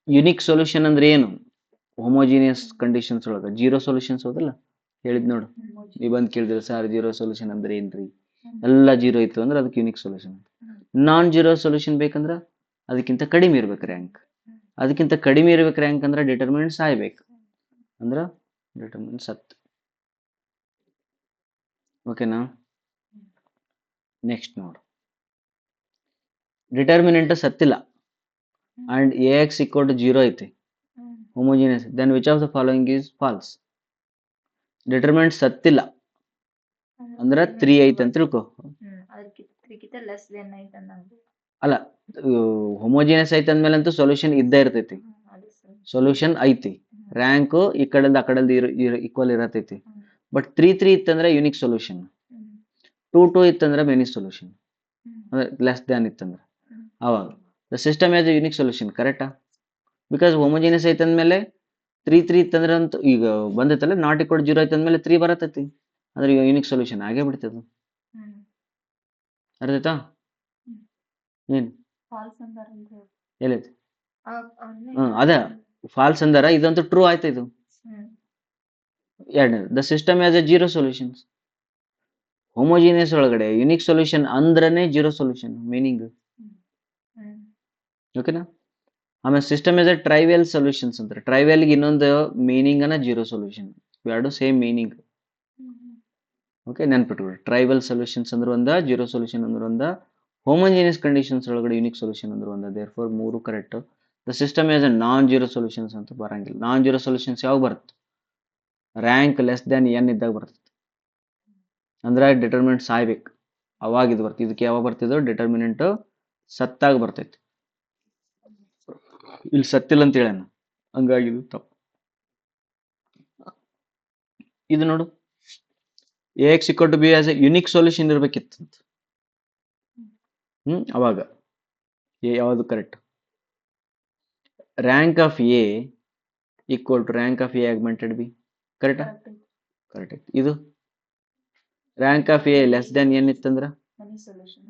A: ಯುನಿಕ್ ಸೊಲ್ಯೂಷನ್ ಅಂದ್ರೆ ಏನು? ಹೋಮೋಜಿನಿಯಸ್ ಕಂಡೀಷನ್ಸ್ ಒಳಗ ಜೀರೋ ಸೊಲ್ಯೂಷನ್ಸ್ ಹೋದಲ್ಲ ಹೇಳಿದ್ ನೋಡು. ನೀವು ಬಂದು ಕೇಳಿದ್ರೆ ಸರ್ ಜೀರೋ ಸೊಲ್ಯೂಷನ್ ಅಂದ್ರೆ ಏನ್ರಿ? ಎಲ್ಲ ಜೀರೋ ಇತ್ತು ಅಂದ್ರೆ ಅದಕ್ಕೆ unique solution. Non zero solution ಬೇಕಂದ್ರೆ ಅದಕ್ಕಿಂತ ಕಡಿಮೆ ಇರ್ಬೇಕು ರ್ಯಾಂಕ್. ಅದಕ್ಕಿಂತ ಕಡಿಮೆ ಇರ್ಬೇಕು ರ್ಯಾಂಕ್ ಅಂದ್ರೆ ಡಿಟರ್ಮಿನೆಂಟ್ ಸಾಯ್ಬೇಕು ಅಂದ್ರೆ ಡಿಟರ್ಮಿನೆಂಟ್ ಸತ್. ಓಕೆನಾ? ನೆಕ್ಸ್ಟ್ ನೋಡು ಡಿಟರ್ಮಿನೆಂಟ್ ಸತ್ತಿಲ್ಲ ಅಂಡ್ AX equal to 0 ಐತಿ, homogeneous, then which of the following is false. Determinant ಸತ್ತಿಲ್ಲ ಅಂದ್ರೆ 3 ಐತಿ ಅಂತ ತಿಳ್ಕೊ. ಅಲ್ಲ ಹೋಮೋಜಿನಿಯಸ್ ಐತಿ ಅಂದ್ಮೇಲೆ ಅಂತೂ ಸೊಲ್ಯೂಷನ್ ಇದ್ದೇ ಇರ್ತೈತಿ. ಸೊಲ್ಯೂಷನ್ ಐತಿ, ರ್ಯಾಂಕ್ ಈ ಕಡೆಯಿಂದ ಆ ಕಡೆಯಿಂದ ಈಕ್ವಲ್ ಇರತೈತಿ. ಬಟ್ 3 ಇತ್ತಂದ್ರೆ ಯುನಿಕ್ ಸೊಲ್ಯೂಷನ್, 2 ಇತ್ತಂದ್ರೆ ಮೆನಿ ಸೊಲ್ಯೂಷನ್, ಅಂದ್ರೆ ಲೆಸ್ ದ್ಯಾನ್ ಇತ್ತಂದ್ರೆ ಅವಾಗ the system has A unique solution. ಕರೆಕ್ಟಾ? ಬಿಕಾಸ್ ಹೋಮೋಜಿನಿಯಸ್ ಐತೆ ಅಂದಮೇಲೆ 3 ಇತ್ತಂದ್ರೆ ಅಂತ ಈಗ ಬಂದೈತಲ್ಲ, ನಾಟ್ ಈಕ್ವಲ್ 0 ಐತೆ ಅಂದಮೇಲೆ 3 ಬರತೈತಿ ಅಂದ್ರೆ ಈಗ ಯುನಿಕ್ ಸೊಲ್ಯೂಷನ್ ಆಗೇ ಬಿಡ್ತದ. ಅರ್ಥಾಯ್ತಾ? ಏನು ಎಲ್ಲೈತಿ? ಅದ ಫಾಲ್ಸ್ ಅಂದಾರ, ಇದಂತೂ ಟ್ರೂ ಆಯ್ತು. ಇದು ಎರಡನೇದು the system has a zero solutions. Homogeneous ಒಳಗಡೆ ಯುನಿಕ್ ಸೊಲ್ಯೂಷನ್ ಅಂದ್ರನೇ ಜೀರೋ ಸೊಲ್ಯೂಷನ್ ಮೀನಿಂಗ್. ಓಕೆನಾ? ಆಮೇಲೆ system has a trivial solutions ಅಂತಾರೆ. ಟ್ರೈವಿಯಲ್ಗೆ ಇನ್ನೊಂದು ಮೀನಿಂಗ್ ಅನ್ನ ಜೀರೋ ಸೊಲ್ಯೂಷನ್, ಎರಡು ಸೇಮ್ ಮೀನಿಂಗ್. ಓಕೆ ನೆನ್ಪಿಟ್ಕೊಳ್ಳಿ, ಟ್ರೈವಲ್ ಸೊಲ್ಯೂಷನ್ಸ್ ಅಂದ್ರೆ ಒಂದ, ಜೀರೋ ಸೊಲ್ಯೂಷನ್ ಅಂದ್ರೆ ಒಂದ, ಹೋಮೋಜಿನಿಯಸ್ ಕಂಡೀಷನ್ಸ್ ಒಳಗಡೆ ಯುನಿಕ್ ಸೊಲ್ಯೂಷನ್ ಅಂದ್ರೆ ಒಂದ. Therefore 3 correct. The system has a non zero solutions ಅಂತ ಬರಂಗಿಲ್ಲ. ನಾನ್ ಜೀರೋ ಸೊಲ್ಯೂಷನ್ಸ್ ಯಾವಾಗ ಬರುತ್ತೆ? ರ್ಯಾಂಕ್ ಲೆಸ್ ದ್ಯಾನ್ n ಇದ್ದಾಗ ಬರ್ತದೆ, ಅಂದ್ರೆ ಡಿಟರ್ಮಿನೆಂಟ್ ಸಾಯ್ಬೇಕು ಅವಾಗ ಇದು ಬರ್ತದೆ. ಇದಕ್ಕೆ ಯಾವಾಗ ಬರ್ತಿದ್ದು? ಡಿಟರ್ಮಿನೆಂಟ್ ಸತ್ತಾಗ ಬರ್ತೈತಿ. ಇಲ್ಲಿ ಸತ್ತಿಲ್ಲ ಅಂತ ಹೇಳೋಣ, ಹಂಗಾಗಿ ಇದು ತಪ್ಪು. ಇದು ನೋಡು AX equal to B as a unique solution ಇರ್ಬೇಕಿತ್ತು. ಅವಾಗ ಯಾವುದು correct? Rank of A equal to rank of A augmented B. ಕರೆಕ್ಟಾ?
B: Correct.
A: ಕರೆಕ್ಟ್. ಇದು rank of A less than N ಇತ್ತಂದ್ರ
B: Many solution.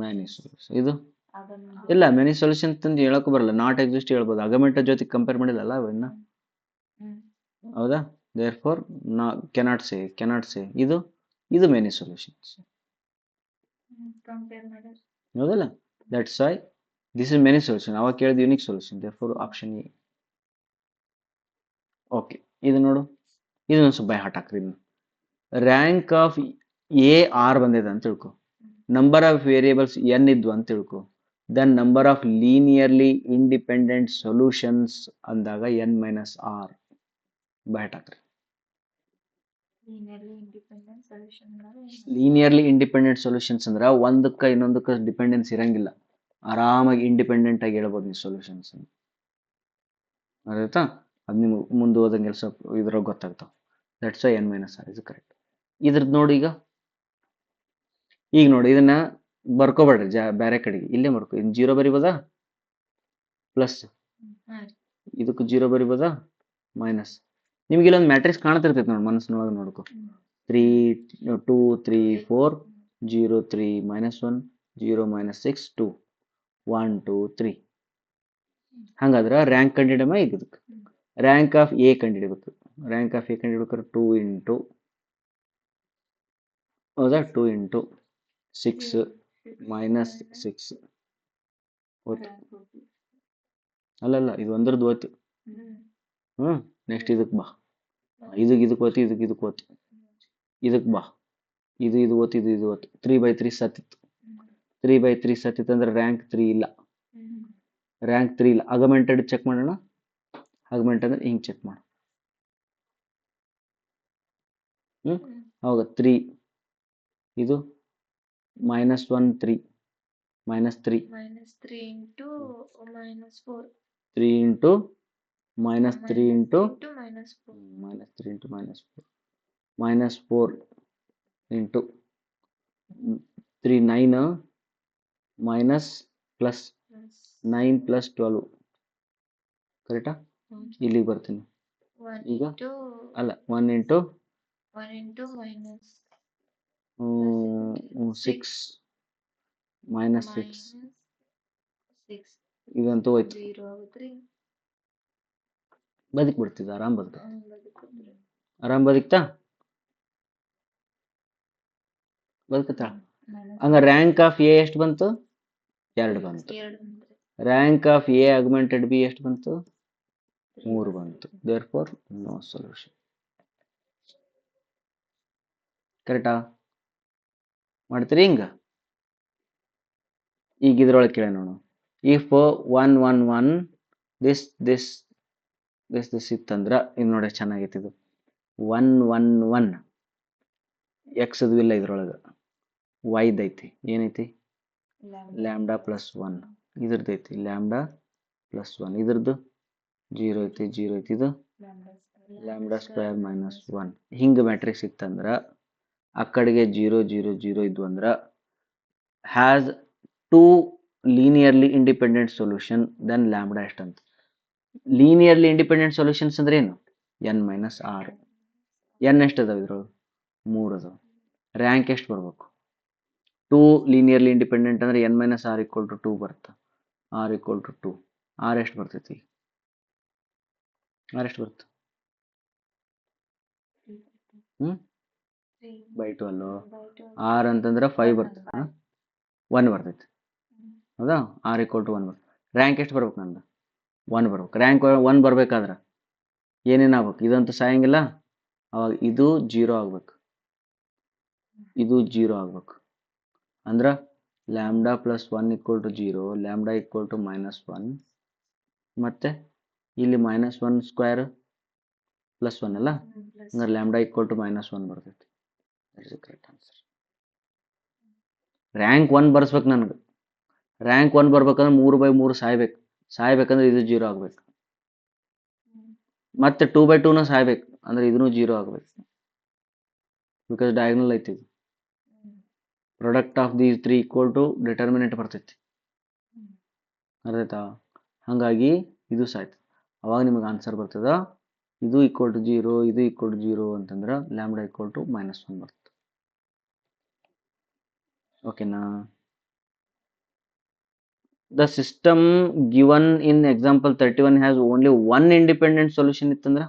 A: Many solution. ಇದು
B: Augment.
A: ಇಲ್ಲ many solution ತಂದು ಹೇಳಕ್ಕೂ ಬರಲ್ಲ, ನಾಟ್ ಎಕ್ಸಿಸ್ಟ್ ಹೇಳ್ಬೋದು. ಅಗಮೆಂಟ ಜೊತೆ ಕಂಪೇರ್ ಮಾಡಿಲ್ಲಲ್ಲ ಅವನ್ನ,
B: Mm.
A: ಹೌದಾ? Therefore cannot say. ಇದು ಮೆನಿ ಸೊಲ್ಯೂಷನ್ಸ್,
B: Compare matter.
A: ಹೌದಲ್ಲ? That's why this is many solution. ಅವಾಗ ಕೇಳಿದ unique solution, therefore option A. Okay, ಇದು ನೋಡು, ಇದನ್ನು ಸ್ವಲ್ಪ ಬೈ ಹಾಟ್ ಹಾಕ್ರಿ. ರ್ಯಾಂಕ್ ಆಫ್ ಎ ಆರ್ ಬಂದಿದೆ ಅಂತ ತಿಳ್ಕೊ, ನಂಬರ್ ಆಫ್ ವೇರಿಯೇಬಲ್ಸ್ ಎನ್ ಇದ್ವು ಅಂತ ತಿಳ್ಕೊ, then number of linearly independent solutions ಅಂದಾಗ N minus R by heart ಹಾಕ್ರಿ.
B: Linearly independent solution.
A: Linearly independent solutions ಅಂದ್ರೆ ಒಂದಕ್ಕೆ ಇನ್ನೊಂದಕ್ಕೆ ಡಿಪೆಂಡೆನ್ಸ್ ಇರಂಗಿಲ್ಲ, ಆರಾಮಾಗಿ ಇಂಡಿಪೆಂಡೆಂಟ್ ಆಗಿ ಹೇಳ್ಬೋದು ನೀವು ಸೊಲ್ಯೂಷನ್ಸ್. ಆಯ್ತಾ? ಅದು ನಿಮ್ಗೆ ಮುಂದೆ ಓದಂಗೆ ಸ್ವಲ್ಪ ಇದ್ರಾಗ ಗೊತ್ತಾಗ್ತಾವ. That's why N minus R is correct. ಇದ್ರದ್ದು ನೋಡಿ, ಈಗ ನೋಡಿ ಇದನ್ನ ಬರ್ಕೋಬೇಡ್ರಿ ಬೇರೆ ಕಡೆಗೆ, ಇಲ್ಲೇ ಬರ್ಕೊ. ಇನ್ನು ಜೀರೋ ಬರಿಬೋದಾ, ಪ್ಲಸ್ ಇದಕ್ಕೂ ಜೀರೋ ಬರಿಬೋದಾ, ಮೈನಸ್. ನಿಮ್ಗೆ ಇಲ್ಲೊಂದು ಮ್ಯಾಟ್ರಿಕ್ಸ್ ಕಾಣ್ತಿರ್ತೈತೆ ನೋಡಿ ಮನಸ್ಸಿನೊಳಗೆ, ನೋಡ್ಕೊ. 3 2 3 4 0 3 -1 0 -6 2 1 2 3. ಹಂಗಾದ್ರೆ ರ್ಯಾಂಕ್ ಕಂಡಿಡಿಯಮ್ಮ. ಈಗ ಇದಕ್ಕೆ ರ್ಯಾಂಕ್ ಆಫ್ ಎ ಕಂಡಿಡಿಬೇಕು. ರ್ಯಾಂಕ್ ಆಫ್ ಎ ಕಂಡಿಡ್ಬೇಕಾದ್ರೆ 2 ಇಂಟು, ಹೌದಾ, 2 ಇಂಟು 6 ಮೈನಸ್ 6 ಹೋಯ್ತು. ಅಲ್ಲಲ್ಲ, ಇದು ಒಂದ್ರದ್ದು ಹೋಯ್ತು. ನೆಕ್ಸ್ಟ್ ಇದಕ್ಕೆ ಬಾ, ಇದಕ್ಕೆ ಹೋಯ್ತು, ಇದಕ್ಕೆ ಹೋಯ್ತು, ಇದಕ್ಕೆ ಬಾ, ಇದು ಹೋಯ್ತು, ಇದು ಹೋಯ್ತು. 3/3 ಸತ್ತಿತ್ತು. 3/3 ಸತ್ತಿತ್ತು ಅಂದ್ರೆ ರ್ಯಾಂಕ್ 3 ಇಲ್ಲ. ರ್ಯಾಂಕ್ 3 ಇಲ್ಲ. ಅಗಮೆಂಟೆಡ್ ಚೆಕ್ ಮಾಡೋಣ. ಅಗಮೆಂಟ್ ಅಂದ್ರೆ ಹಿಂಗೆ ಚೆಕ್ ಮಾಡು. ಅವಾಗ 3 ಇದು -1 3 -3
B: -3 into -4.
A: 3 into -3 into
B: -4.
A: -3 into -4 into 3 9 minus plus 9 + 12. ಕರೆಕ್ಟಾ? ಇಲ್ಲಿಗೆ ಬರ್ತೀನಿ ಈಗ. ಅಲ್ಲ, 1 ಇಂಟು -6 ಇದಂತೂ ಹೋಯ್ತು. ಬದುಕಿ ಬಿಡ್ತಿದ್ದ, ಆರಾಮ್ ಬದುಕ್ತಾ ಬದುಕುತ್ತಾ. ಹಂಗ ರ್ಯಾಂಕ್ ಆಫ್ ಎ ಎಷ್ಟು ಬಂತು? 2 ಬಂತು. Rank of A augmented B ಎಷ್ಟು ಬಂತು? 3 ಬಂತು. Therefore no solution. ಕರೆಕ್ಟಾ? ಮಾಡ್ತೀರಿ ಹಿಂಗ? ಈಗ ಇದ್ರೊಳಗೆ ಕೇಳ ನೋಡು. ಇಫ್ 1 1 1 ದಿಸ್ ಇತ್ತಂದ್ರ, ಇದು ನೋಡಿ ಚೆನ್ನಾಗೈತಿ. ಇದು 1 1 1 ಎಕ್ಸ್ದು ಇಲ್ಲ ಇದ್ರೊಳಗೆ, ವೈದ್ ಐತಿ. ಏನೈತಿ? Lambda plus 1. ಇದ್ರದ್ದು ಐತಿ ಲ್ಯಾಂಬ್ಡಾ ಪ್ಲಸ್ 1. ಇದ್ರದ್ದು 0 ಐತಿ, 0 ಐತಿ. ಇದು ಲ್ಯಾಂಬ್ಡಾ ಸ್ಕ್ವೇರ್ -1. ಹಿಂಗೆ ಮ್ಯಾಟ್ರಿಕ್ಸ್ ಇತ್ತಂದ್ರೆ ಆ ಕಡೆಗೆ 0 0 0 ಇದ್ವು ಅಂದ್ರೆ has 2 linearly independent solution, then lambda ಎಷ್ಟಂತ. ಲೀನಿಯರ್ಲಿ ಇಂಡಿಪೆಂಡೆಂಟ್ ಸೊಲ್ಯೂಷನ್ಸ್ ಅಂದ್ರೆ ಏನು? n minus R. n ಎಷ್ಟು ಅದಾವ ಇದ್ರೊಳಗೆ? 3 ಅದಾವ. ರ್ಯಾಂಕ್ ಎಷ್ಟು ಬರ್ಬೇಕು? 2 ಲೀನಿಯರ್ಲಿ ಇಂಡಿಪೆಂಡೆಂಟ್ ಅಂದ್ರೆ n minus R equal to 2 ಬರುತ್ತೆ. R equal to 2. ಆರ್ ಎಷ್ಟು ಬರ್ತೈತಿ? ಆರ್ ಎಷ್ಟು ಬರುತ್ತೆ? ಬೈ 12. ಆರ್ ಅಂತಂದ್ರೆ 5 ಬರ್ತದೆ, 1 ಬರ್ತೈತಿ. ಹೌದಾ? ಆರ್ ಈಕ್ವಲ್ ಟು 1 ಬರ್ತದೆ. ರ್ಯಾಂಕ್ ಎಷ್ಟು ಬರ್ಬೇಕು? ನಂದು 1 ಬರ್ಬೇಕು. ರ್ಯಾಂಕ್ 1 ಬರ್ಬೇಕಾದ್ರೆ ಏನೇನಾಗ್ಬೇಕು? ಇದಂತೂ ಸಾಯಂಗಿಲ್ಲ. ಅವಾಗ ಇದು 0 ಆಗ್ಬೇಕು, ಇದು 0 ಆಗ್ಬೇಕು. ಅಂದ್ರೆ lambda plus 1 equal to 0, lambda equal to -1, ಮತ್ತೆ ಇಲ್ಲಿ -1 ಸ್ಕ್ವೇರ್ ಪ್ಲಸ್ 1 ಅಲ್ಲ, ಅಂದ್ರೆ ಲ್ಯಾಂಬ್ಡಾ ಈಕ್ವಲ್ ಟು -1 ಬರ್ತೈತಿ. That is correct answer. Rank 1 ಬರ್ಸ್ಬೇಕು ನನಗೆ. ರ್ಯಾಂಕ್ 1 ಬರ್ಬೇಕಂದ್ರೆ 3/3 ಸಾಯ್ಬೇಕಂದ್ರೆ ಇದು 0 ಆಗ್ಬೇಕು. ಮತ್ತೆ 2/2ನ ಸಾಯ್ಬೇಕು ಅಂದ್ರೆ ಇದನ್ನು 0 ಆಗ್ಬೇಕು. ಬಿಕಾಸ್ ಡಯಾಗ್ನಲ್ ಐತಿ. ಇದು product of these 3 equal to determinant ಬರ್ತೈತಿ. ಅರ್ಥಾಯ್ತಾ? ಹಾಗಾಗಿ ಇದು ಸಾಯ್ತು. ಅವಾಗ ನಿಮಗೆ ಆನ್ಸರ್ ಬರ್ತದ ಇದು ಈಕ್ವಲ್ ಟು 0, ಇದು ಈಕ್ವಲ್ ಟು 0 ಅಂತಂದ್ರೆ ಲ್ಯಾಂಬ್ಡಾ ಈಕ್ವಲ್ ಟು -1 ಬರ್ತದೆ. ಓಕೆನಾ? The system given in example 31 has only one independent solution ಇತ್ತಂದ್ರ,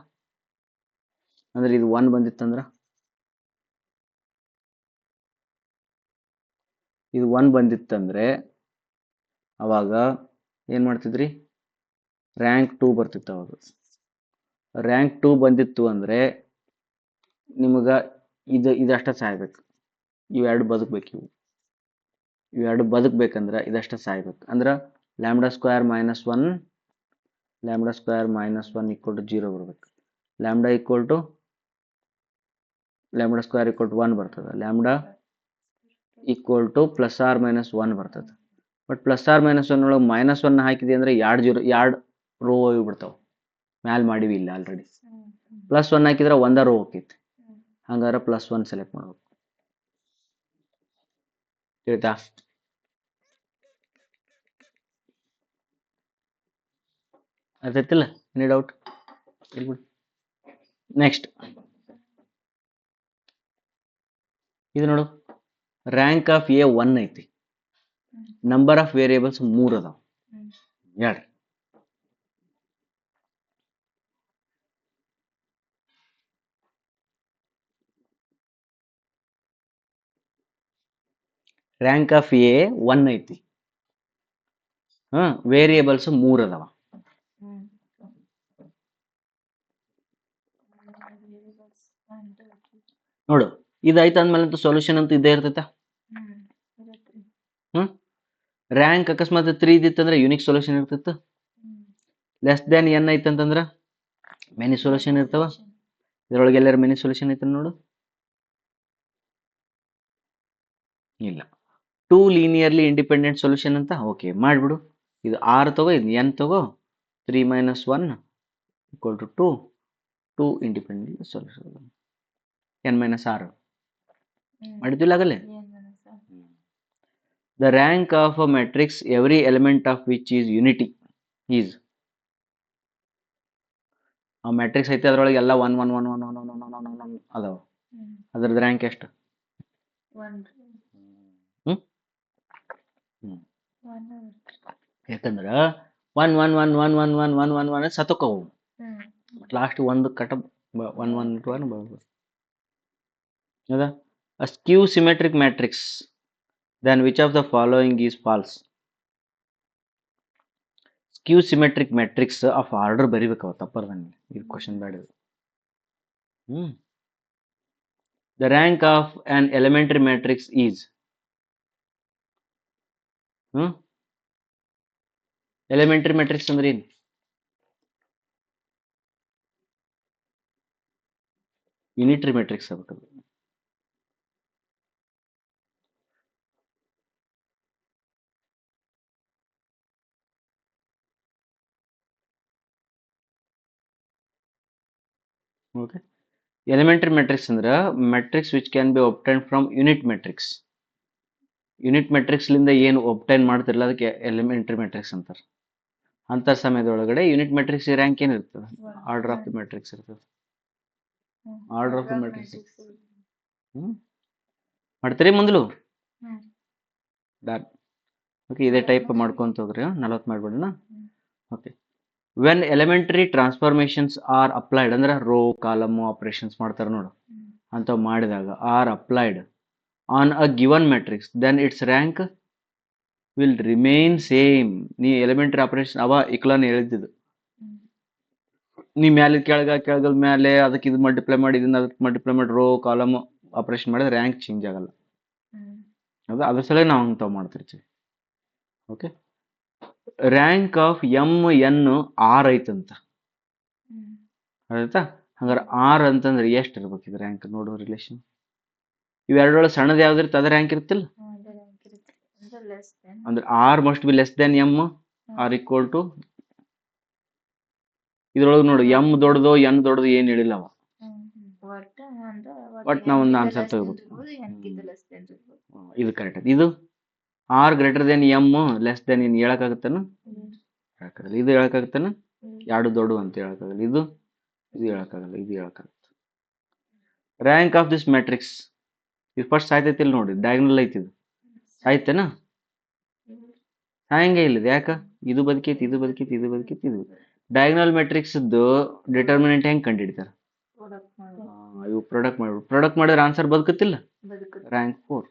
A: ಅಂದ್ರೆ ಇದು 1 ಬಂದಿತ್ತಂದ್ರ, ಇದು 1 ಬಂದಿತ್ತಂದ್ರೆ ಅವಾಗ ಏನ್ ಮಾಡ್ತಿದ್ರಿ? ರ್ಯಾಂಕ್ 2 ಬರ್ತಿತ್ತು. ಅವಾಗ ರ್ಯಾಂಕ್ 2 ಬಂದಿತ್ತು ಅಂದ್ರೆ ನಿಮಗ ಇದಷ್ಟ ಸಾಯ್ಬೇಕು. ಇವೆರಡು ಬದುಕಬೇಕು. ಇವೆರಡು ಬದುಕಬೇಕಂದ್ರೆ ಇದಷ್ಟ ಸಾಯ್ಬೇಕು. ಅಂದ್ರೆ ಲ್ಯಾಂಬ್ಡಾ ಸ್ಕ್ವೇರ್ -1 ಈಕ್ವಲ್ ಟು 0 ಬರ್ಬೇಕು. ಲ್ಯಾಂಬ್ಡಾ ಸ್ಕ್ವೇರ್ ಈಕ್ವಲ್ ಟು 1 ಬರ್ತದೆ. ಲ್ಯಾಂಬ್ಡಾ ಈಕ್ವಲ್ ಟು +or-1 ಬರ್ತದೆ. ಬಟ್ +or-1 ಒಳಗೆ -1 ಹಾಕಿದೆ ಅಂದ್ರೆ ಎರಡು ರೋ ಹೋಗ್ಬಿಡ್ತಾವ. ಮ್ಯಾಲ್ ಮಾಡಿವಿ ಇಲ್ಲ ಆಲ್ರೆಡಿ. +1 ಹಾಕಿದ್ರೆ ಒಂದ ರೋ ಹೋಗ್ತೈತಿ. ಹಂಗಾದ್ರೆ +1 ಸೆಲೆಕ್ಟ್ ಮಾಡ್ಬೇಕು. ತಿಳಿತಾ? ಅರ್ಥೈತಿಲ್ಲ? Any doubt? ನೆಕ್ಸ್ಟ್ ಇದು ನೋಡು, ರ್ಯಾಂಕ್ ಆಫ್ ಎ 1 ಐತಿ. ನಂಬರ್ ಆಫ್ ವೇರಿಯೇಬಲ್ಸ್ 3 ಅದಾವ. ಹೇಳ್ರಿ. ರ್ಯಾಂಕ್ ಆಫ್ ಎ 1 ಐತಿ. ವೇರಿಯೇಬಲ್ಸ್ 3 ಅದಾವ. ನೋಡು, ಇದಾಯ್ತು ಅಂದ್ಮೇಲೆ ಸೊಲ್ಯೂಷನ್ ಅಂತ ಇದ್ದೇ ಇರ್ತೈತ. ರ್ಯಾಂಕ್ ಅಕಸ್ಮಾತ್ 3 ಇದ್ದಿತ್ತಂದ್ರೆ ಯುನಿಕ್ ಸೊಲ್ಯೂಷನ್ ಇರ್ತಿತ್ತು. ಲೆಸ್ ದ್ಯಾನ್ n ಐತಂತಂದ್ರ ಮೆನಿ ಸೊಲ್ಯೂಷನ್ ಇರ್ತಾವ. ಇದ್ರೊಳಗೆ ಎಲ್ಲಾರು ಮೆನಿ ಸೊಲ್ಯೂಷನ್ ಐತ ನೋಡು? ಇಲ್ಲ. 2 ಲೀನಿಯರ್ಲಿ ಇಂಡಿಪೆಂಡೆಂಟ್ ಸೊಲ್ಯೂಷನ್ ಅಂತ. ಓಕೆ, ಮಾಡ್ಬಿಡು. ಇದು r ತಗೋ, ಇದು n ತಗೋ. 3 - 1 equal to 2 independent solution. n - r ಮಾಡಿದ್ದಿಲ್ಲ ಆಗಲೇ? The rank of a matrix, every element of which is unity, is. ಆ ಮ್ಯಾಟ್ರಿಕ್ಸ್ ಐತೆ, ಅದ್ರೊಳಗೆ ಎಲ್ಲ 1 1 1 1 1 1 1 ಅದಾವ. ಅದ್ರದ್ದು ರ್ಯಾಂಕ್ ಎಷ್ಟು? ಯಾಕಂದ್ರೆ 1 1 1 1 1 1 1 1 1 ಸತ್ತೋಕವು. ಲಾಸ್ಟ್ ಒಂದು ಕಟ 1 1 2 1 ಬರ್ತದೆ. ಹೌದಾ? A skew symmetric matrix, then which of the following is false? Skew symmetric matrix of order ಬರಿಬೇಕು. ತಪ್ಪರ್ದಂಗೆ ಇದು ಕ್ವಶನ್ ಬೇಡ. The rank of an elementary matrix is. Elementary matrix ಅಂದ್ರೆ ಏನು? ಯೂನಿಟರಿ ಮ್ಯಾಟ್ರಿಕ್ಸ್ ಆಗ್ಬೇಕದು. ಓಕೆ, ಎಲಿಮೆಂಟರಿ ಮ್ಯಾಟ್ರಿಕ್ಸ್ ಅಂದ್ರೆ matrix which can be obtain from unit matrix. Unit matrix ಲಿಂದ ಏನು obtain ಮಾಡ್ತಿರಲ್ಲ ಅದಕ್ಕೆ ಎಲಿಮೆಂಟರಿ ಮ್ಯಾಟ್ರಿಕ್ಸ್ ಅಂತಾರೆ. ಅಂತ ಸಮಯದೊಳಗಡೆ ಯೂನಿಟ್ ಮ್ಯಾಟ್ರಿಕ್ಸ್ ರ್ಯಾಂಕ್ ಏನಿರ್ತದೆ? ಆರ್ಡರ್ ಆಫ್ ದ ಮ್ಯಾಟ್ರಿಕ್ಸ್ ಇರ್ತದೆ. ಆರ್ಡರ್ ಆಫ್ ದ ಮ್ಯಾಟ್ರಿಕ್ಸ್ ಮಾಡ್ತೀರಿ ಮುಂದಲು? ಡನ್. ಓಕೆ, ಇದೇ ಟೈಪ್ ಮಾಡ್ಕೊಂತ ಹೋಗ್ರಿ. 40 ಮಾಡ್ಬಿಡೋಣ. Okay, when elementary transformations are applied, ಅಂದ್ರೆ ರೋ ಕಾಲಮ್ ಆಪರೇಷನ್ಸ್ ಮಾಡ್ತಾರೆ ನೋಡು, ಅಂತ ಮಾಡಿದಾಗ are applied on a given matrix, then its rank will remain same. ನೀ ಎಲಿಮೆಂಟರಿ ಆಪರೇಷನ್ ಅವ ಇಕ್ಲಾನ್ ಹೇಳಿದ್ದು, ನೀ ಮ್ಯಾಲೆ ಕೆಳಗದ ಮೇಲೆ ಅದಕ್ಕೆ ಇದು ಮಲ್ಟಿಪ್ಲೈ ಮಾಡಿ ಇದನ್ನ ಅದಕ್ಕೆ ಮಲ್ಟಿಪ್ಲೈ ಮಾಡಿ ರೋ ಕಾಲಮ್ ಆಪರೇಷನ್ ಮಾಡಿದ್ರೆ ರ್ಯಾಂಕ್ ಚೇಂಜ್ ಆಗಲ್ಲ. ಹೌದಾ? ಅದ್ರ ಸಲ ನಾವು ಹಂಗೆ ಮಾಡ್ತಿರ್ತೀವಿ. Okay, rank of n R ಐತಂತ ಆಯ್ತಾ? ಹಂಗಾರೆ ಆರ್ ಅಂತಂದ್ರೆ ಎಷ್ಟು ಇರ್ಬೇಕು ಇದು ರ್ಯಾಂಕ್? ನೋಡೋ ರಿಲೇಷನ್ ಇವೆರಡೊಳಗೆ ಸಣ್ಣದು ಯಾವ್ದು ಇರುತ್ತೆ ಅದ ರ್ಯಾಂಕ್ ಇರುತ್ತಿಲ್ಲ. ಅಂದ್ರೆ R must be less than M R equal to. ಇದ್ರೊಳಗೆ ನೋಡು, ಎಮ್ ದೊಡ್ಡದು ಎನ್ ದೊಡ್ಡದು ಏನು ಹೇಳಿಲ್ಲ ಅವ. ಬಟ್ ನಾವು ಒಂದು ಆನ್ಸರ್ ತಗೋಬೇಕು. ಇದು ಕರೆಕ್ಟ್. ಇದು R greater than M less than N ಹೇಳಕ್ಕಾಗತ್ತೇನು? ಇದು ಹೇಳಕ್ಕಾಗತ್ತೇನು? ಎರಡು ದೊಡ್ಡ ಅಂತ ಹೇಳಕ್ಕಾಗಲ್ಲ. ಇದು ಇದು ಹೇಳಕ್ಕಾಗಲ್ಲ, ಇದು ಹೇಳಕ್ಕಾಗತ್ತೆ. ರ್ಯಾಂಕ್ ಆಫ್ ದಿಸ್ ಮ್ಯಾಟ್ರಿಕ್ಸ್ ಇದು ಫಸ್ಟ್ ಸಾಯ್ತೈತಿ ಇಲ್ಲಿ ನೋಡಿ, ಡಯಾಗ್ನಲ್ ಐತಿ ಇದು ಸಾಯ್ತೇನ? ಸಾಯಂಗೆ ಇಲ್ಲ ಇದು, ಯಾಕ? ಇದು ಬದುಕೈತಿ, ಇದು ಬದುಕೈತಿ, ಇದು ಬದುಕೈತಿ, ಇದು ಡಯಾಗ್ನಲ್ ಮ್ಯಾಟ್ರಿಕ್ಸ್ದು ಡಿಟರ್ಮಿನೆಂಟ್ ಹೆಂಗೆ ಕಂಡುಹಿಡಿತಾರೆ? ಇವು ಪ್ರಾಡಕ್ಟ್ ಮಾಡ್ಬಿಡು, ಪ್ರಾಡಕ್ಟ್ ಮಾಡಿದ್ರೆ ಆನ್ಸರ್ ಬದುಕುತ್ತಿಲ್ಲ, ರ್ಯಾಂಕ್ 4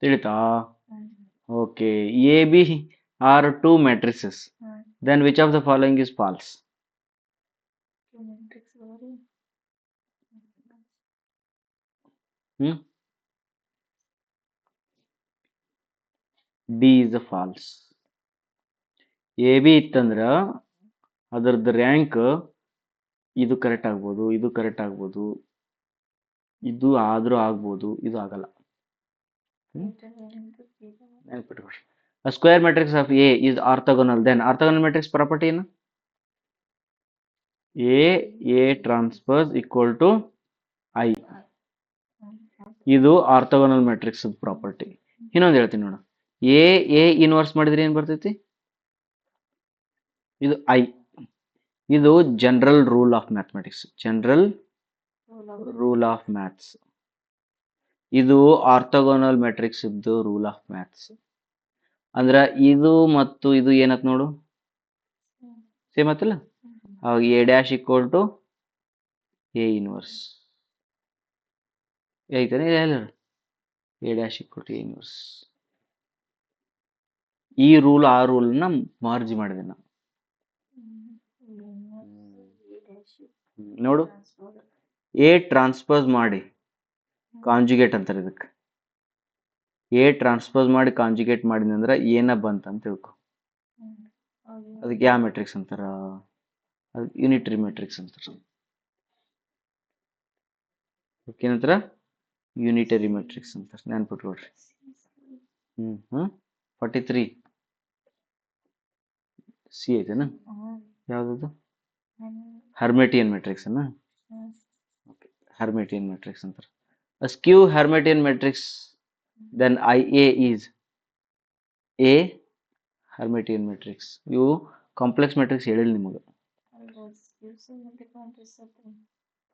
A: ತಿಳಿತಾ? Okay, A B are two matrices, then which of the following is false? D is the false. A B ಇತ್ತಂದ್ರ ಅದರದ್ದು ರ್ಯಾಂಕ್ ಇದು ಕರೆಕ್ಟ್ ಆಗ್ಬೋದು, ಇದು ಕರೆಕ್ಟ್ ಆಗ್ಬೋದು, ಇದು ಆದ್ರೂ ಆಗ್ಬೋದು, ಇದು ಆಗಲ್ಲ. ನೆನ್ಪಿಟ್ಕೊಳ್ರಿ. A square matrix of A is orthogonal, then orthogonal matrix property ಏನು? A transpose equal to I. ಇದು ಆರ್ಥೋಗೋನಲ್ ಮ್ಯಾಟ್ರಿಕ್ಸ್ ಪ್ರಾಪರ್ಟಿ. ಇನ್ನೊಂದು ಹೇಳ್ತೀನಿ ನೋಡು, ಎ ಇನ್ವರ್ಸ್ ಮಾಡಿದ್ರೆ ಏನ್ ಬರ್ತೈತಿ? ಇದು ಐ. ಇದು general rule of mathematics, general rule of maths. ಇದು ಆರ್ಥೋಗೋನಲ್ ಮ್ಯಾಟ್ರಿಕ್ಸ್ ಇದ್ದು ರೂಲ್ ಆಫ್ ಮ್ಯಾಥ್ಸ್. ಅಂದ್ರ ಇದು ಮತ್ತು ಇದು ಏನತ್ ನೋಡು, ಸೇಮ್ ಆತಲ್ಲ. ಅವಾಗ A dash equal to A inverse ಐತಾನೆ, A dash equal to A inverse. ಈ ರೂಲ್ ಆ ರೂಲ್ನ ಮಾರ್ಜ್ ಮಾಡಿದೆ ನಾವು. ನೋಡು, ಎ ಟ್ರಾನ್ಸ್ಪೋಸ್ ಮಾಡಿ ಕಾಂಜುಗೇಟ್ ಅಂತಾರೆ ಇದಕ್ಕೆ. ಎ ಟ್ರಾನ್ಸ್ಪೋಸ್ ಮಾಡಿ ಕಾಂಜುಗೇಟ್ ಮಾಡಿದಂದ್ರೆ ಏನ ಬಂತಂತ ತಿಳ್ಕೊ. ಅದಕ್ಕೆ ಯಾವ ಮ್ಯಾಟ್ರಿಕ್ಸ್ ಅಂತಾರ? ಅದು ಯೂನಿಟರಿ ಮ್ಯಾಟ್ರಿಕ್ಸ್ ಅಂತಾರ. ಏನಂತಾರ? ಯೂನಿಟರಿ ಮ್ಯಾಟ್ರಿಕ್ಸ್ ಅಂತಾರ, ನೆನ್ಪಿಟ್ಕೊಳ್ರಿ. 43 ಸಿ ಐತೆನ? ಯಾವ್ದದು? ಹರ್ಮೇಟಿಯನ್ ಮ್ಯಾಟ್ರಿಕ್ಸ್ ಅನ್ನ. ಹರ್ಮೇಟಿಯನ್ ಮ್ಯಾಟ್ರಿಕ್ಸ್ ಅಂತಾರೆ. A skew Hermitian matrix, then IA is A Hermitian matrix. ಇವು ಕಾಂಪ್ಲೆಕ್ಸ್ ಮ್ಯಾಟ್ರಿಕ್ಸ್ ಹೇಳಿಲ್ಲ ನಿಮಗೆ.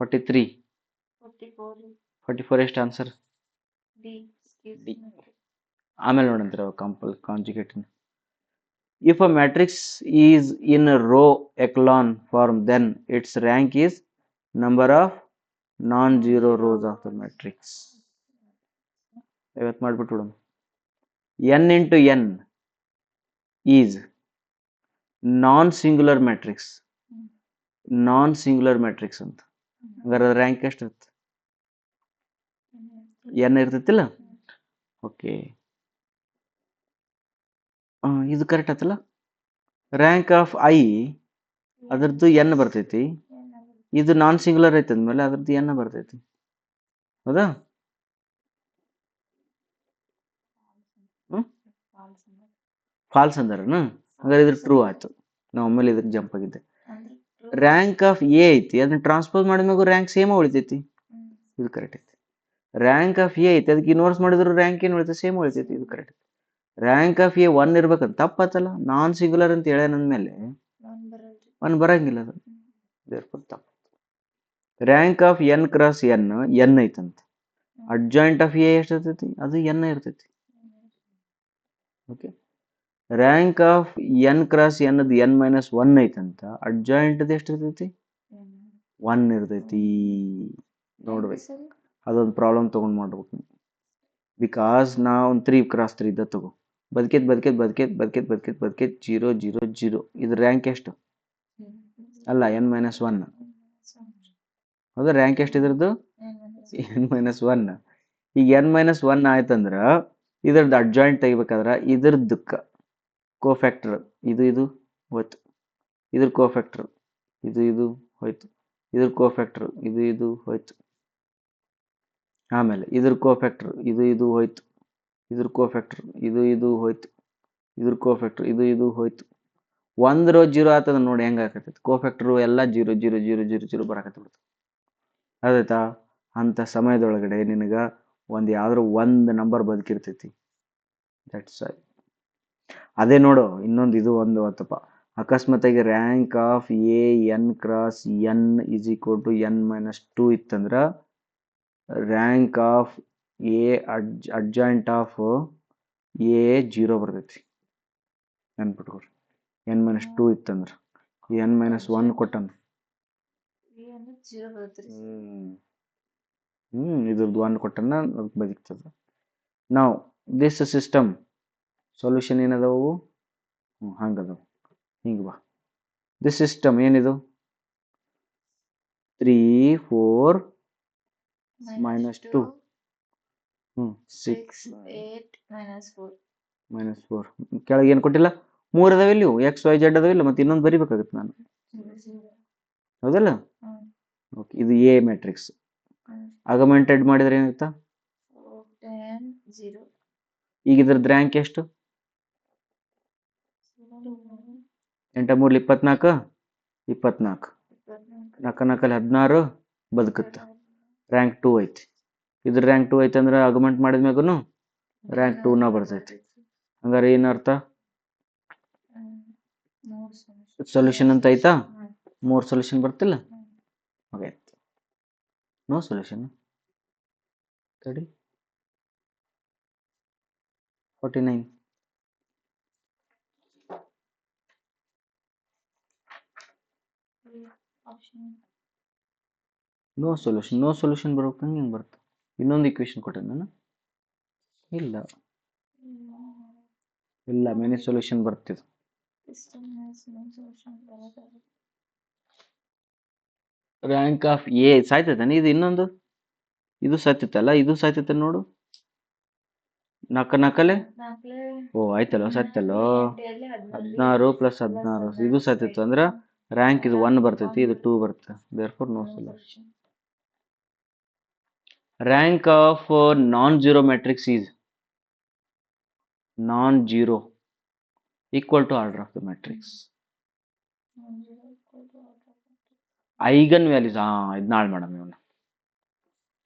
A: 43 44 ಎಷ್ಟು ಆನ್ಸರ್? ಡಿ. ಆಮೇಲೆ ನೋಡಂತೀರ conjugate. If a matrix is in a row echelon form, then its rank is number of non-zero rows of the matrix. ಇವತ್ತು ಮಾಡ್ಬಿಟ್ಟು n into n is non-singular matrix. Non-singular matrix ಅಂತ. ಹಂಗಾರೆ rank ಎಷ್ಟು ಇರುತ್ತೆ? n ಇರ್ತೈತಿಲ್ಲ. Okay, ಇದು correct ಆಯ್ತಲ್ಲ. Rank of I ಅದ್ರದ್ದು N ಬರ್ತೈತಿ, ಇದು ನಾನ್ ಸಿಂಗುಲರ್ ಐತೆ ಅಂದ್ಮೇಲೆ ಅದ್ರದ್ದು ಎನ್ ಬರ್ತೈತಿ, ಹೌದಾ? ಫಾಲ್ಸ್ ಅಂದಾರನ? ಹಾಗಾದ್ರೆ ಇದ್ರ ಟ್ರೂ ಆಯ್ತು. ನಾವು ಆಮೇಲೆ ಇದಕ್ಕೆ ಜಂಪ್ ಆಗಿದ್ದೆ. ರ್ಯಾಂಕ್ ಆಫ್ ಎ ಐತಿ, ಅದನ್ನ ಟ್ರಾನ್ಸ್ಪೋಸ್ ಮಾಡಿದ್ಮೇಲೆ ರ್ಯಾಂಕ್ ಸೇಮ್ ಉಳಿತೈತಿ, ಇದು ಕರೆಕ್ಟ್ ಐತಿ. ರ್ಯಾಂಕ್ ಆಫ್ ಎ ಐತಿ, ಅದಕ್ಕೆ ಇನ್ವರ್ಸ್ ಮಾಡಿದ್ರು ರ್ಯಾಂಕ್ ಏನು ಉಳಿತೈತಿ? ಸೇಮ್ ಉಳಿತೈತಿ, ಇದು ಕರೆಕ್ಟ್. ರ್ಯಾಂಕ್ ಆಫ್ ಎ 1 ಇರ್ಬೇಕಂತ ತಪ್ಪತ್ತಲ್ಲ, ನಾನ್ ಸಿಂಗುಲರ್ ಅಂತ ಹೇಳ್ಯಾನಂದ್ಮೇಲೆ 1 ಬರಂಗಿಲ್ಲ, ಅದು ತಪ್ಪು. Rank of N cross N ಐತಂತ. ಅಡ್ಜಾಯಿಂಟ್ ಆಫ್ ಎ ಎಷ್ಟು ಇರ್ತೈತಿ? ಅದು ಎನ್ ಇರ್ತೈತಿ. Okay, rank of N cross ಎನ್ನದು n-1 ಐತಂತ. ಅಡ್ಜಾಯಿಂಟ್ ಎಷ್ಟು ಇರ್ತೈತಿ? 1 ಇರ್ತೈತಿ. ನೋಡ್ಬೇಕು, ಅದೊಂದು ಪ್ರಾಬ್ಲಮ್ ತಗೊಂಡ್ ಮಾಡ್ಬೇಕು. ಬಿಕಾಸ್ ನಾವು 3 ಕ್ರಾಸ್ 3 ಇದ್ದ ತಗೋ, ಬದುಕೇತ್ 0 0 0. ಇದ್ರ ರ್ಯಾಂಕ್ ಎಷ್ಟು? ಅಲ್ಲ, n-1. ಹೌದಾ? ರ್ಯಾಂಕ್ ಎಷ್ಟು ಇದ್ರದ್ದು? n-1. ಈಗ n-1 ಆಯ್ತಂದ್ರ ಇದ್ರದ್ದು ಅಡ್ಜಾಯಿಂಟ್ ತೆಗಿಬೇಕಾದ್ರ ಇದ್ರದ್ದಕ್ಕ ಕೋಫ್ಯಾಕ್ಟರ್ ಇದು ಹೋಯ್ತು, ಇದ್ರ ಕೋಫ್ಯಾಕ್ಟರ್ ಇದು ಹೋಯ್ತು, ಇದ್ರ ಕೋಫ್ಯಾಕ್ಟರ್ ಇದು ಹೋಯ್ತು. ಆಮೇಲೆ ಇದ್ರ ಕೋಫ್ಯಾಕ್ಟರ್ ಇದು ಹೋಯ್ತು, ಇದ್ರ ಕೋಫ್ಯಾಕ್ಟರ್ ಇದು ಹೋಯ್ತು, ಇದ್ರ ಕೋಫ್ಯಾಕ್ಟರ್ ಇದು ಹೋಯ್ತು. 1 ರೋ 0 ಆತದ ನೋಡಿ ಹೆಂಗ ಆಕತೈತಿ. ಕೋಫ್ಯಾಕ್ಟರ್ ಎಲ್ಲ 0 0 0 0 0 ಬರಾಕತ್ಬಿಡ್ತು. ಅದಾಯ್ತಾ? ಅಂತ ಸಮಯದೊಳಗಡೆ ನಿನಗ ಯಾವ್ದಾದ್ರು ಒಂದು ನಂಬರ್ ಬದುಕಿರ್ತೈತಿ. ದಟ್ಸ್ ಅದೇ ನೋಡು. ಇನ್ನೊಂದು ಇದು ಒಂದು ಆತಪ್ಪ, ಅಕಸ್ಮಾತಾಗಿ rank of A N cross N is equal to N minus 2 ಇತ್ತಂದ್ರೆ rank of A adjoint of A 0 ಬರ್ತೈತಿ ನೆನ್ಪಿಟ್ಕೊಡ್ರಿ. ಎನ್ ಮೈನಸ್ 2 ಇತ್ತಂದ್ರೆ ಎನ್ ಮೈನಸ್ 1 ಕೊಟ್ಟನ
B: ಎ ಅಂದ್ರೆ 0 ಬರುತ್ತೆ ರೀ.
A: ಇದ್ರದ್ದು 1 ಕೊಟ್ಟನ ಬದುಕ್ತದ. ನಾವು ದಿಸ್ ಸಿಸ್ಟಮ್ ಸೊಲ್ಯೂಷನ್ ಏನದವು ಹಂಗದವು ಹಿಂಗೆ ಬಾ. ದಿಸ್ ಸಿಸ್ಟಮ್ ಏನಿದು 3 4 minus 2
B: 6 8 minus 4
A: ಮೈನಸ್ 4 ಕೆಳಗೆ ಏನು ಕೊಟ್ಟಿಲ್ಲ 3 ಅದಾವ ಇಲ್ಲಿ ಎಕ್ಸ್ ವೈ ಜೆಡ್ ಅದಾವ ಇಲ್ಲ ಮತ್ತೆ ಇನ್ನೊಂದು ಬರಿಬೇಕಾಗುತ್ತೆ ನಾನು
B: 0
A: ಹೌದಲ್ಲ. ಓಕೆ ಇದು ಎ ಮ್ಯಾಟ್ರಿಕ್ಸ್ ಅಗಮೆಂಟೆಡ್ ಮಾಡಿದ್ರೆ ಏನಾಯ್ತಾ
B: 4 10 0.
A: ಈಗ ಇದ್ರದ್ದು ರ್ಯಾಂಕ್ ಎಷ್ಟು 8 3 24 24 4 4 16 ಬದುಕುತ್ತೆ. ರ್ಯಾಂಕ್ 2 ಐತಿ. ಇದ್ರ ರ್ಯಾಂಕ್ 2 ಐತಿ ಅಂದ್ರೆ ಅಗ್ಮೆಂಟ್ ಮಾಡಿದ್ಮ್ಯಾಗೂ ರ್ಯಾಂಕ್ 2ನ ಬರ್ತೈತಿ. ಹಂಗಾರೆ ಏನರ್ಥ ಸೊಲ್ಯೂಷನ್ ಅಂತ ಐತಾ 3 ಸೊಲ್ಯೂಷನ್ ಬರ್ತಿಲ್ಲ. ಓಕೆ ನೋ ಸೊಲ್ಯೂಷನ್ ತಡಿ 49 ನೋ ಸೊಲ್ಯೂಷನ್ ಬರೋಕೆ ಹೆಂಗೆ ಬರುತ್ತೆ. ಇನ್ನೊಂದು ಇಕ್ವೇಶನ್ ಕೊಟ್ಟೆ ನಾನು ಇಲ್ಲ ಮೆನಿ ಸೊಲ್ಯೂಷನ್ ಬರ್ತಿದೆ. ರ್ಯಾಂಕ್ ಆಫ್ ಎ ಸಾಯ್ತೈತಾನೆ ಇದು ಇನ್ನೊಂದು ಇದು ಸಾಯ್ತೈತಲ್ಲ ಇದು ಸಾಯ್ತೈತೆ ನೋಡು 4 4 ಓ ಆಯ್ತಲ್ಲ ಸತ್ತಲ್ಲೋ 16 + 16 ಇದು ಸಾಯ್ತೈತೆ ಅಂದ್ರೆ ರ್ಯಾಂಕ್ ಇದು 1 ಬರ್ತೈತಿ ಇದು 2 ಬರುತ್ತೆ. Therefore no solution. Rank of non zero matrix is non-zero equal to order of the matrix. Eigen values ಇದು ನಾಳೆ ಮಾಡೋಣ ಇವನ್ನ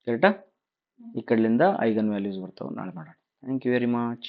A: ಕರೆಕ್ಟಾ. ಈ ಕಡೆಯಿಂದ ಐಗನ್ ವ್ಯಾಲ್ಯೂಸ್ ಬರ್ತಾವೆ ನಾಳೆ ಮಾಡೋಣ. Thank you very much.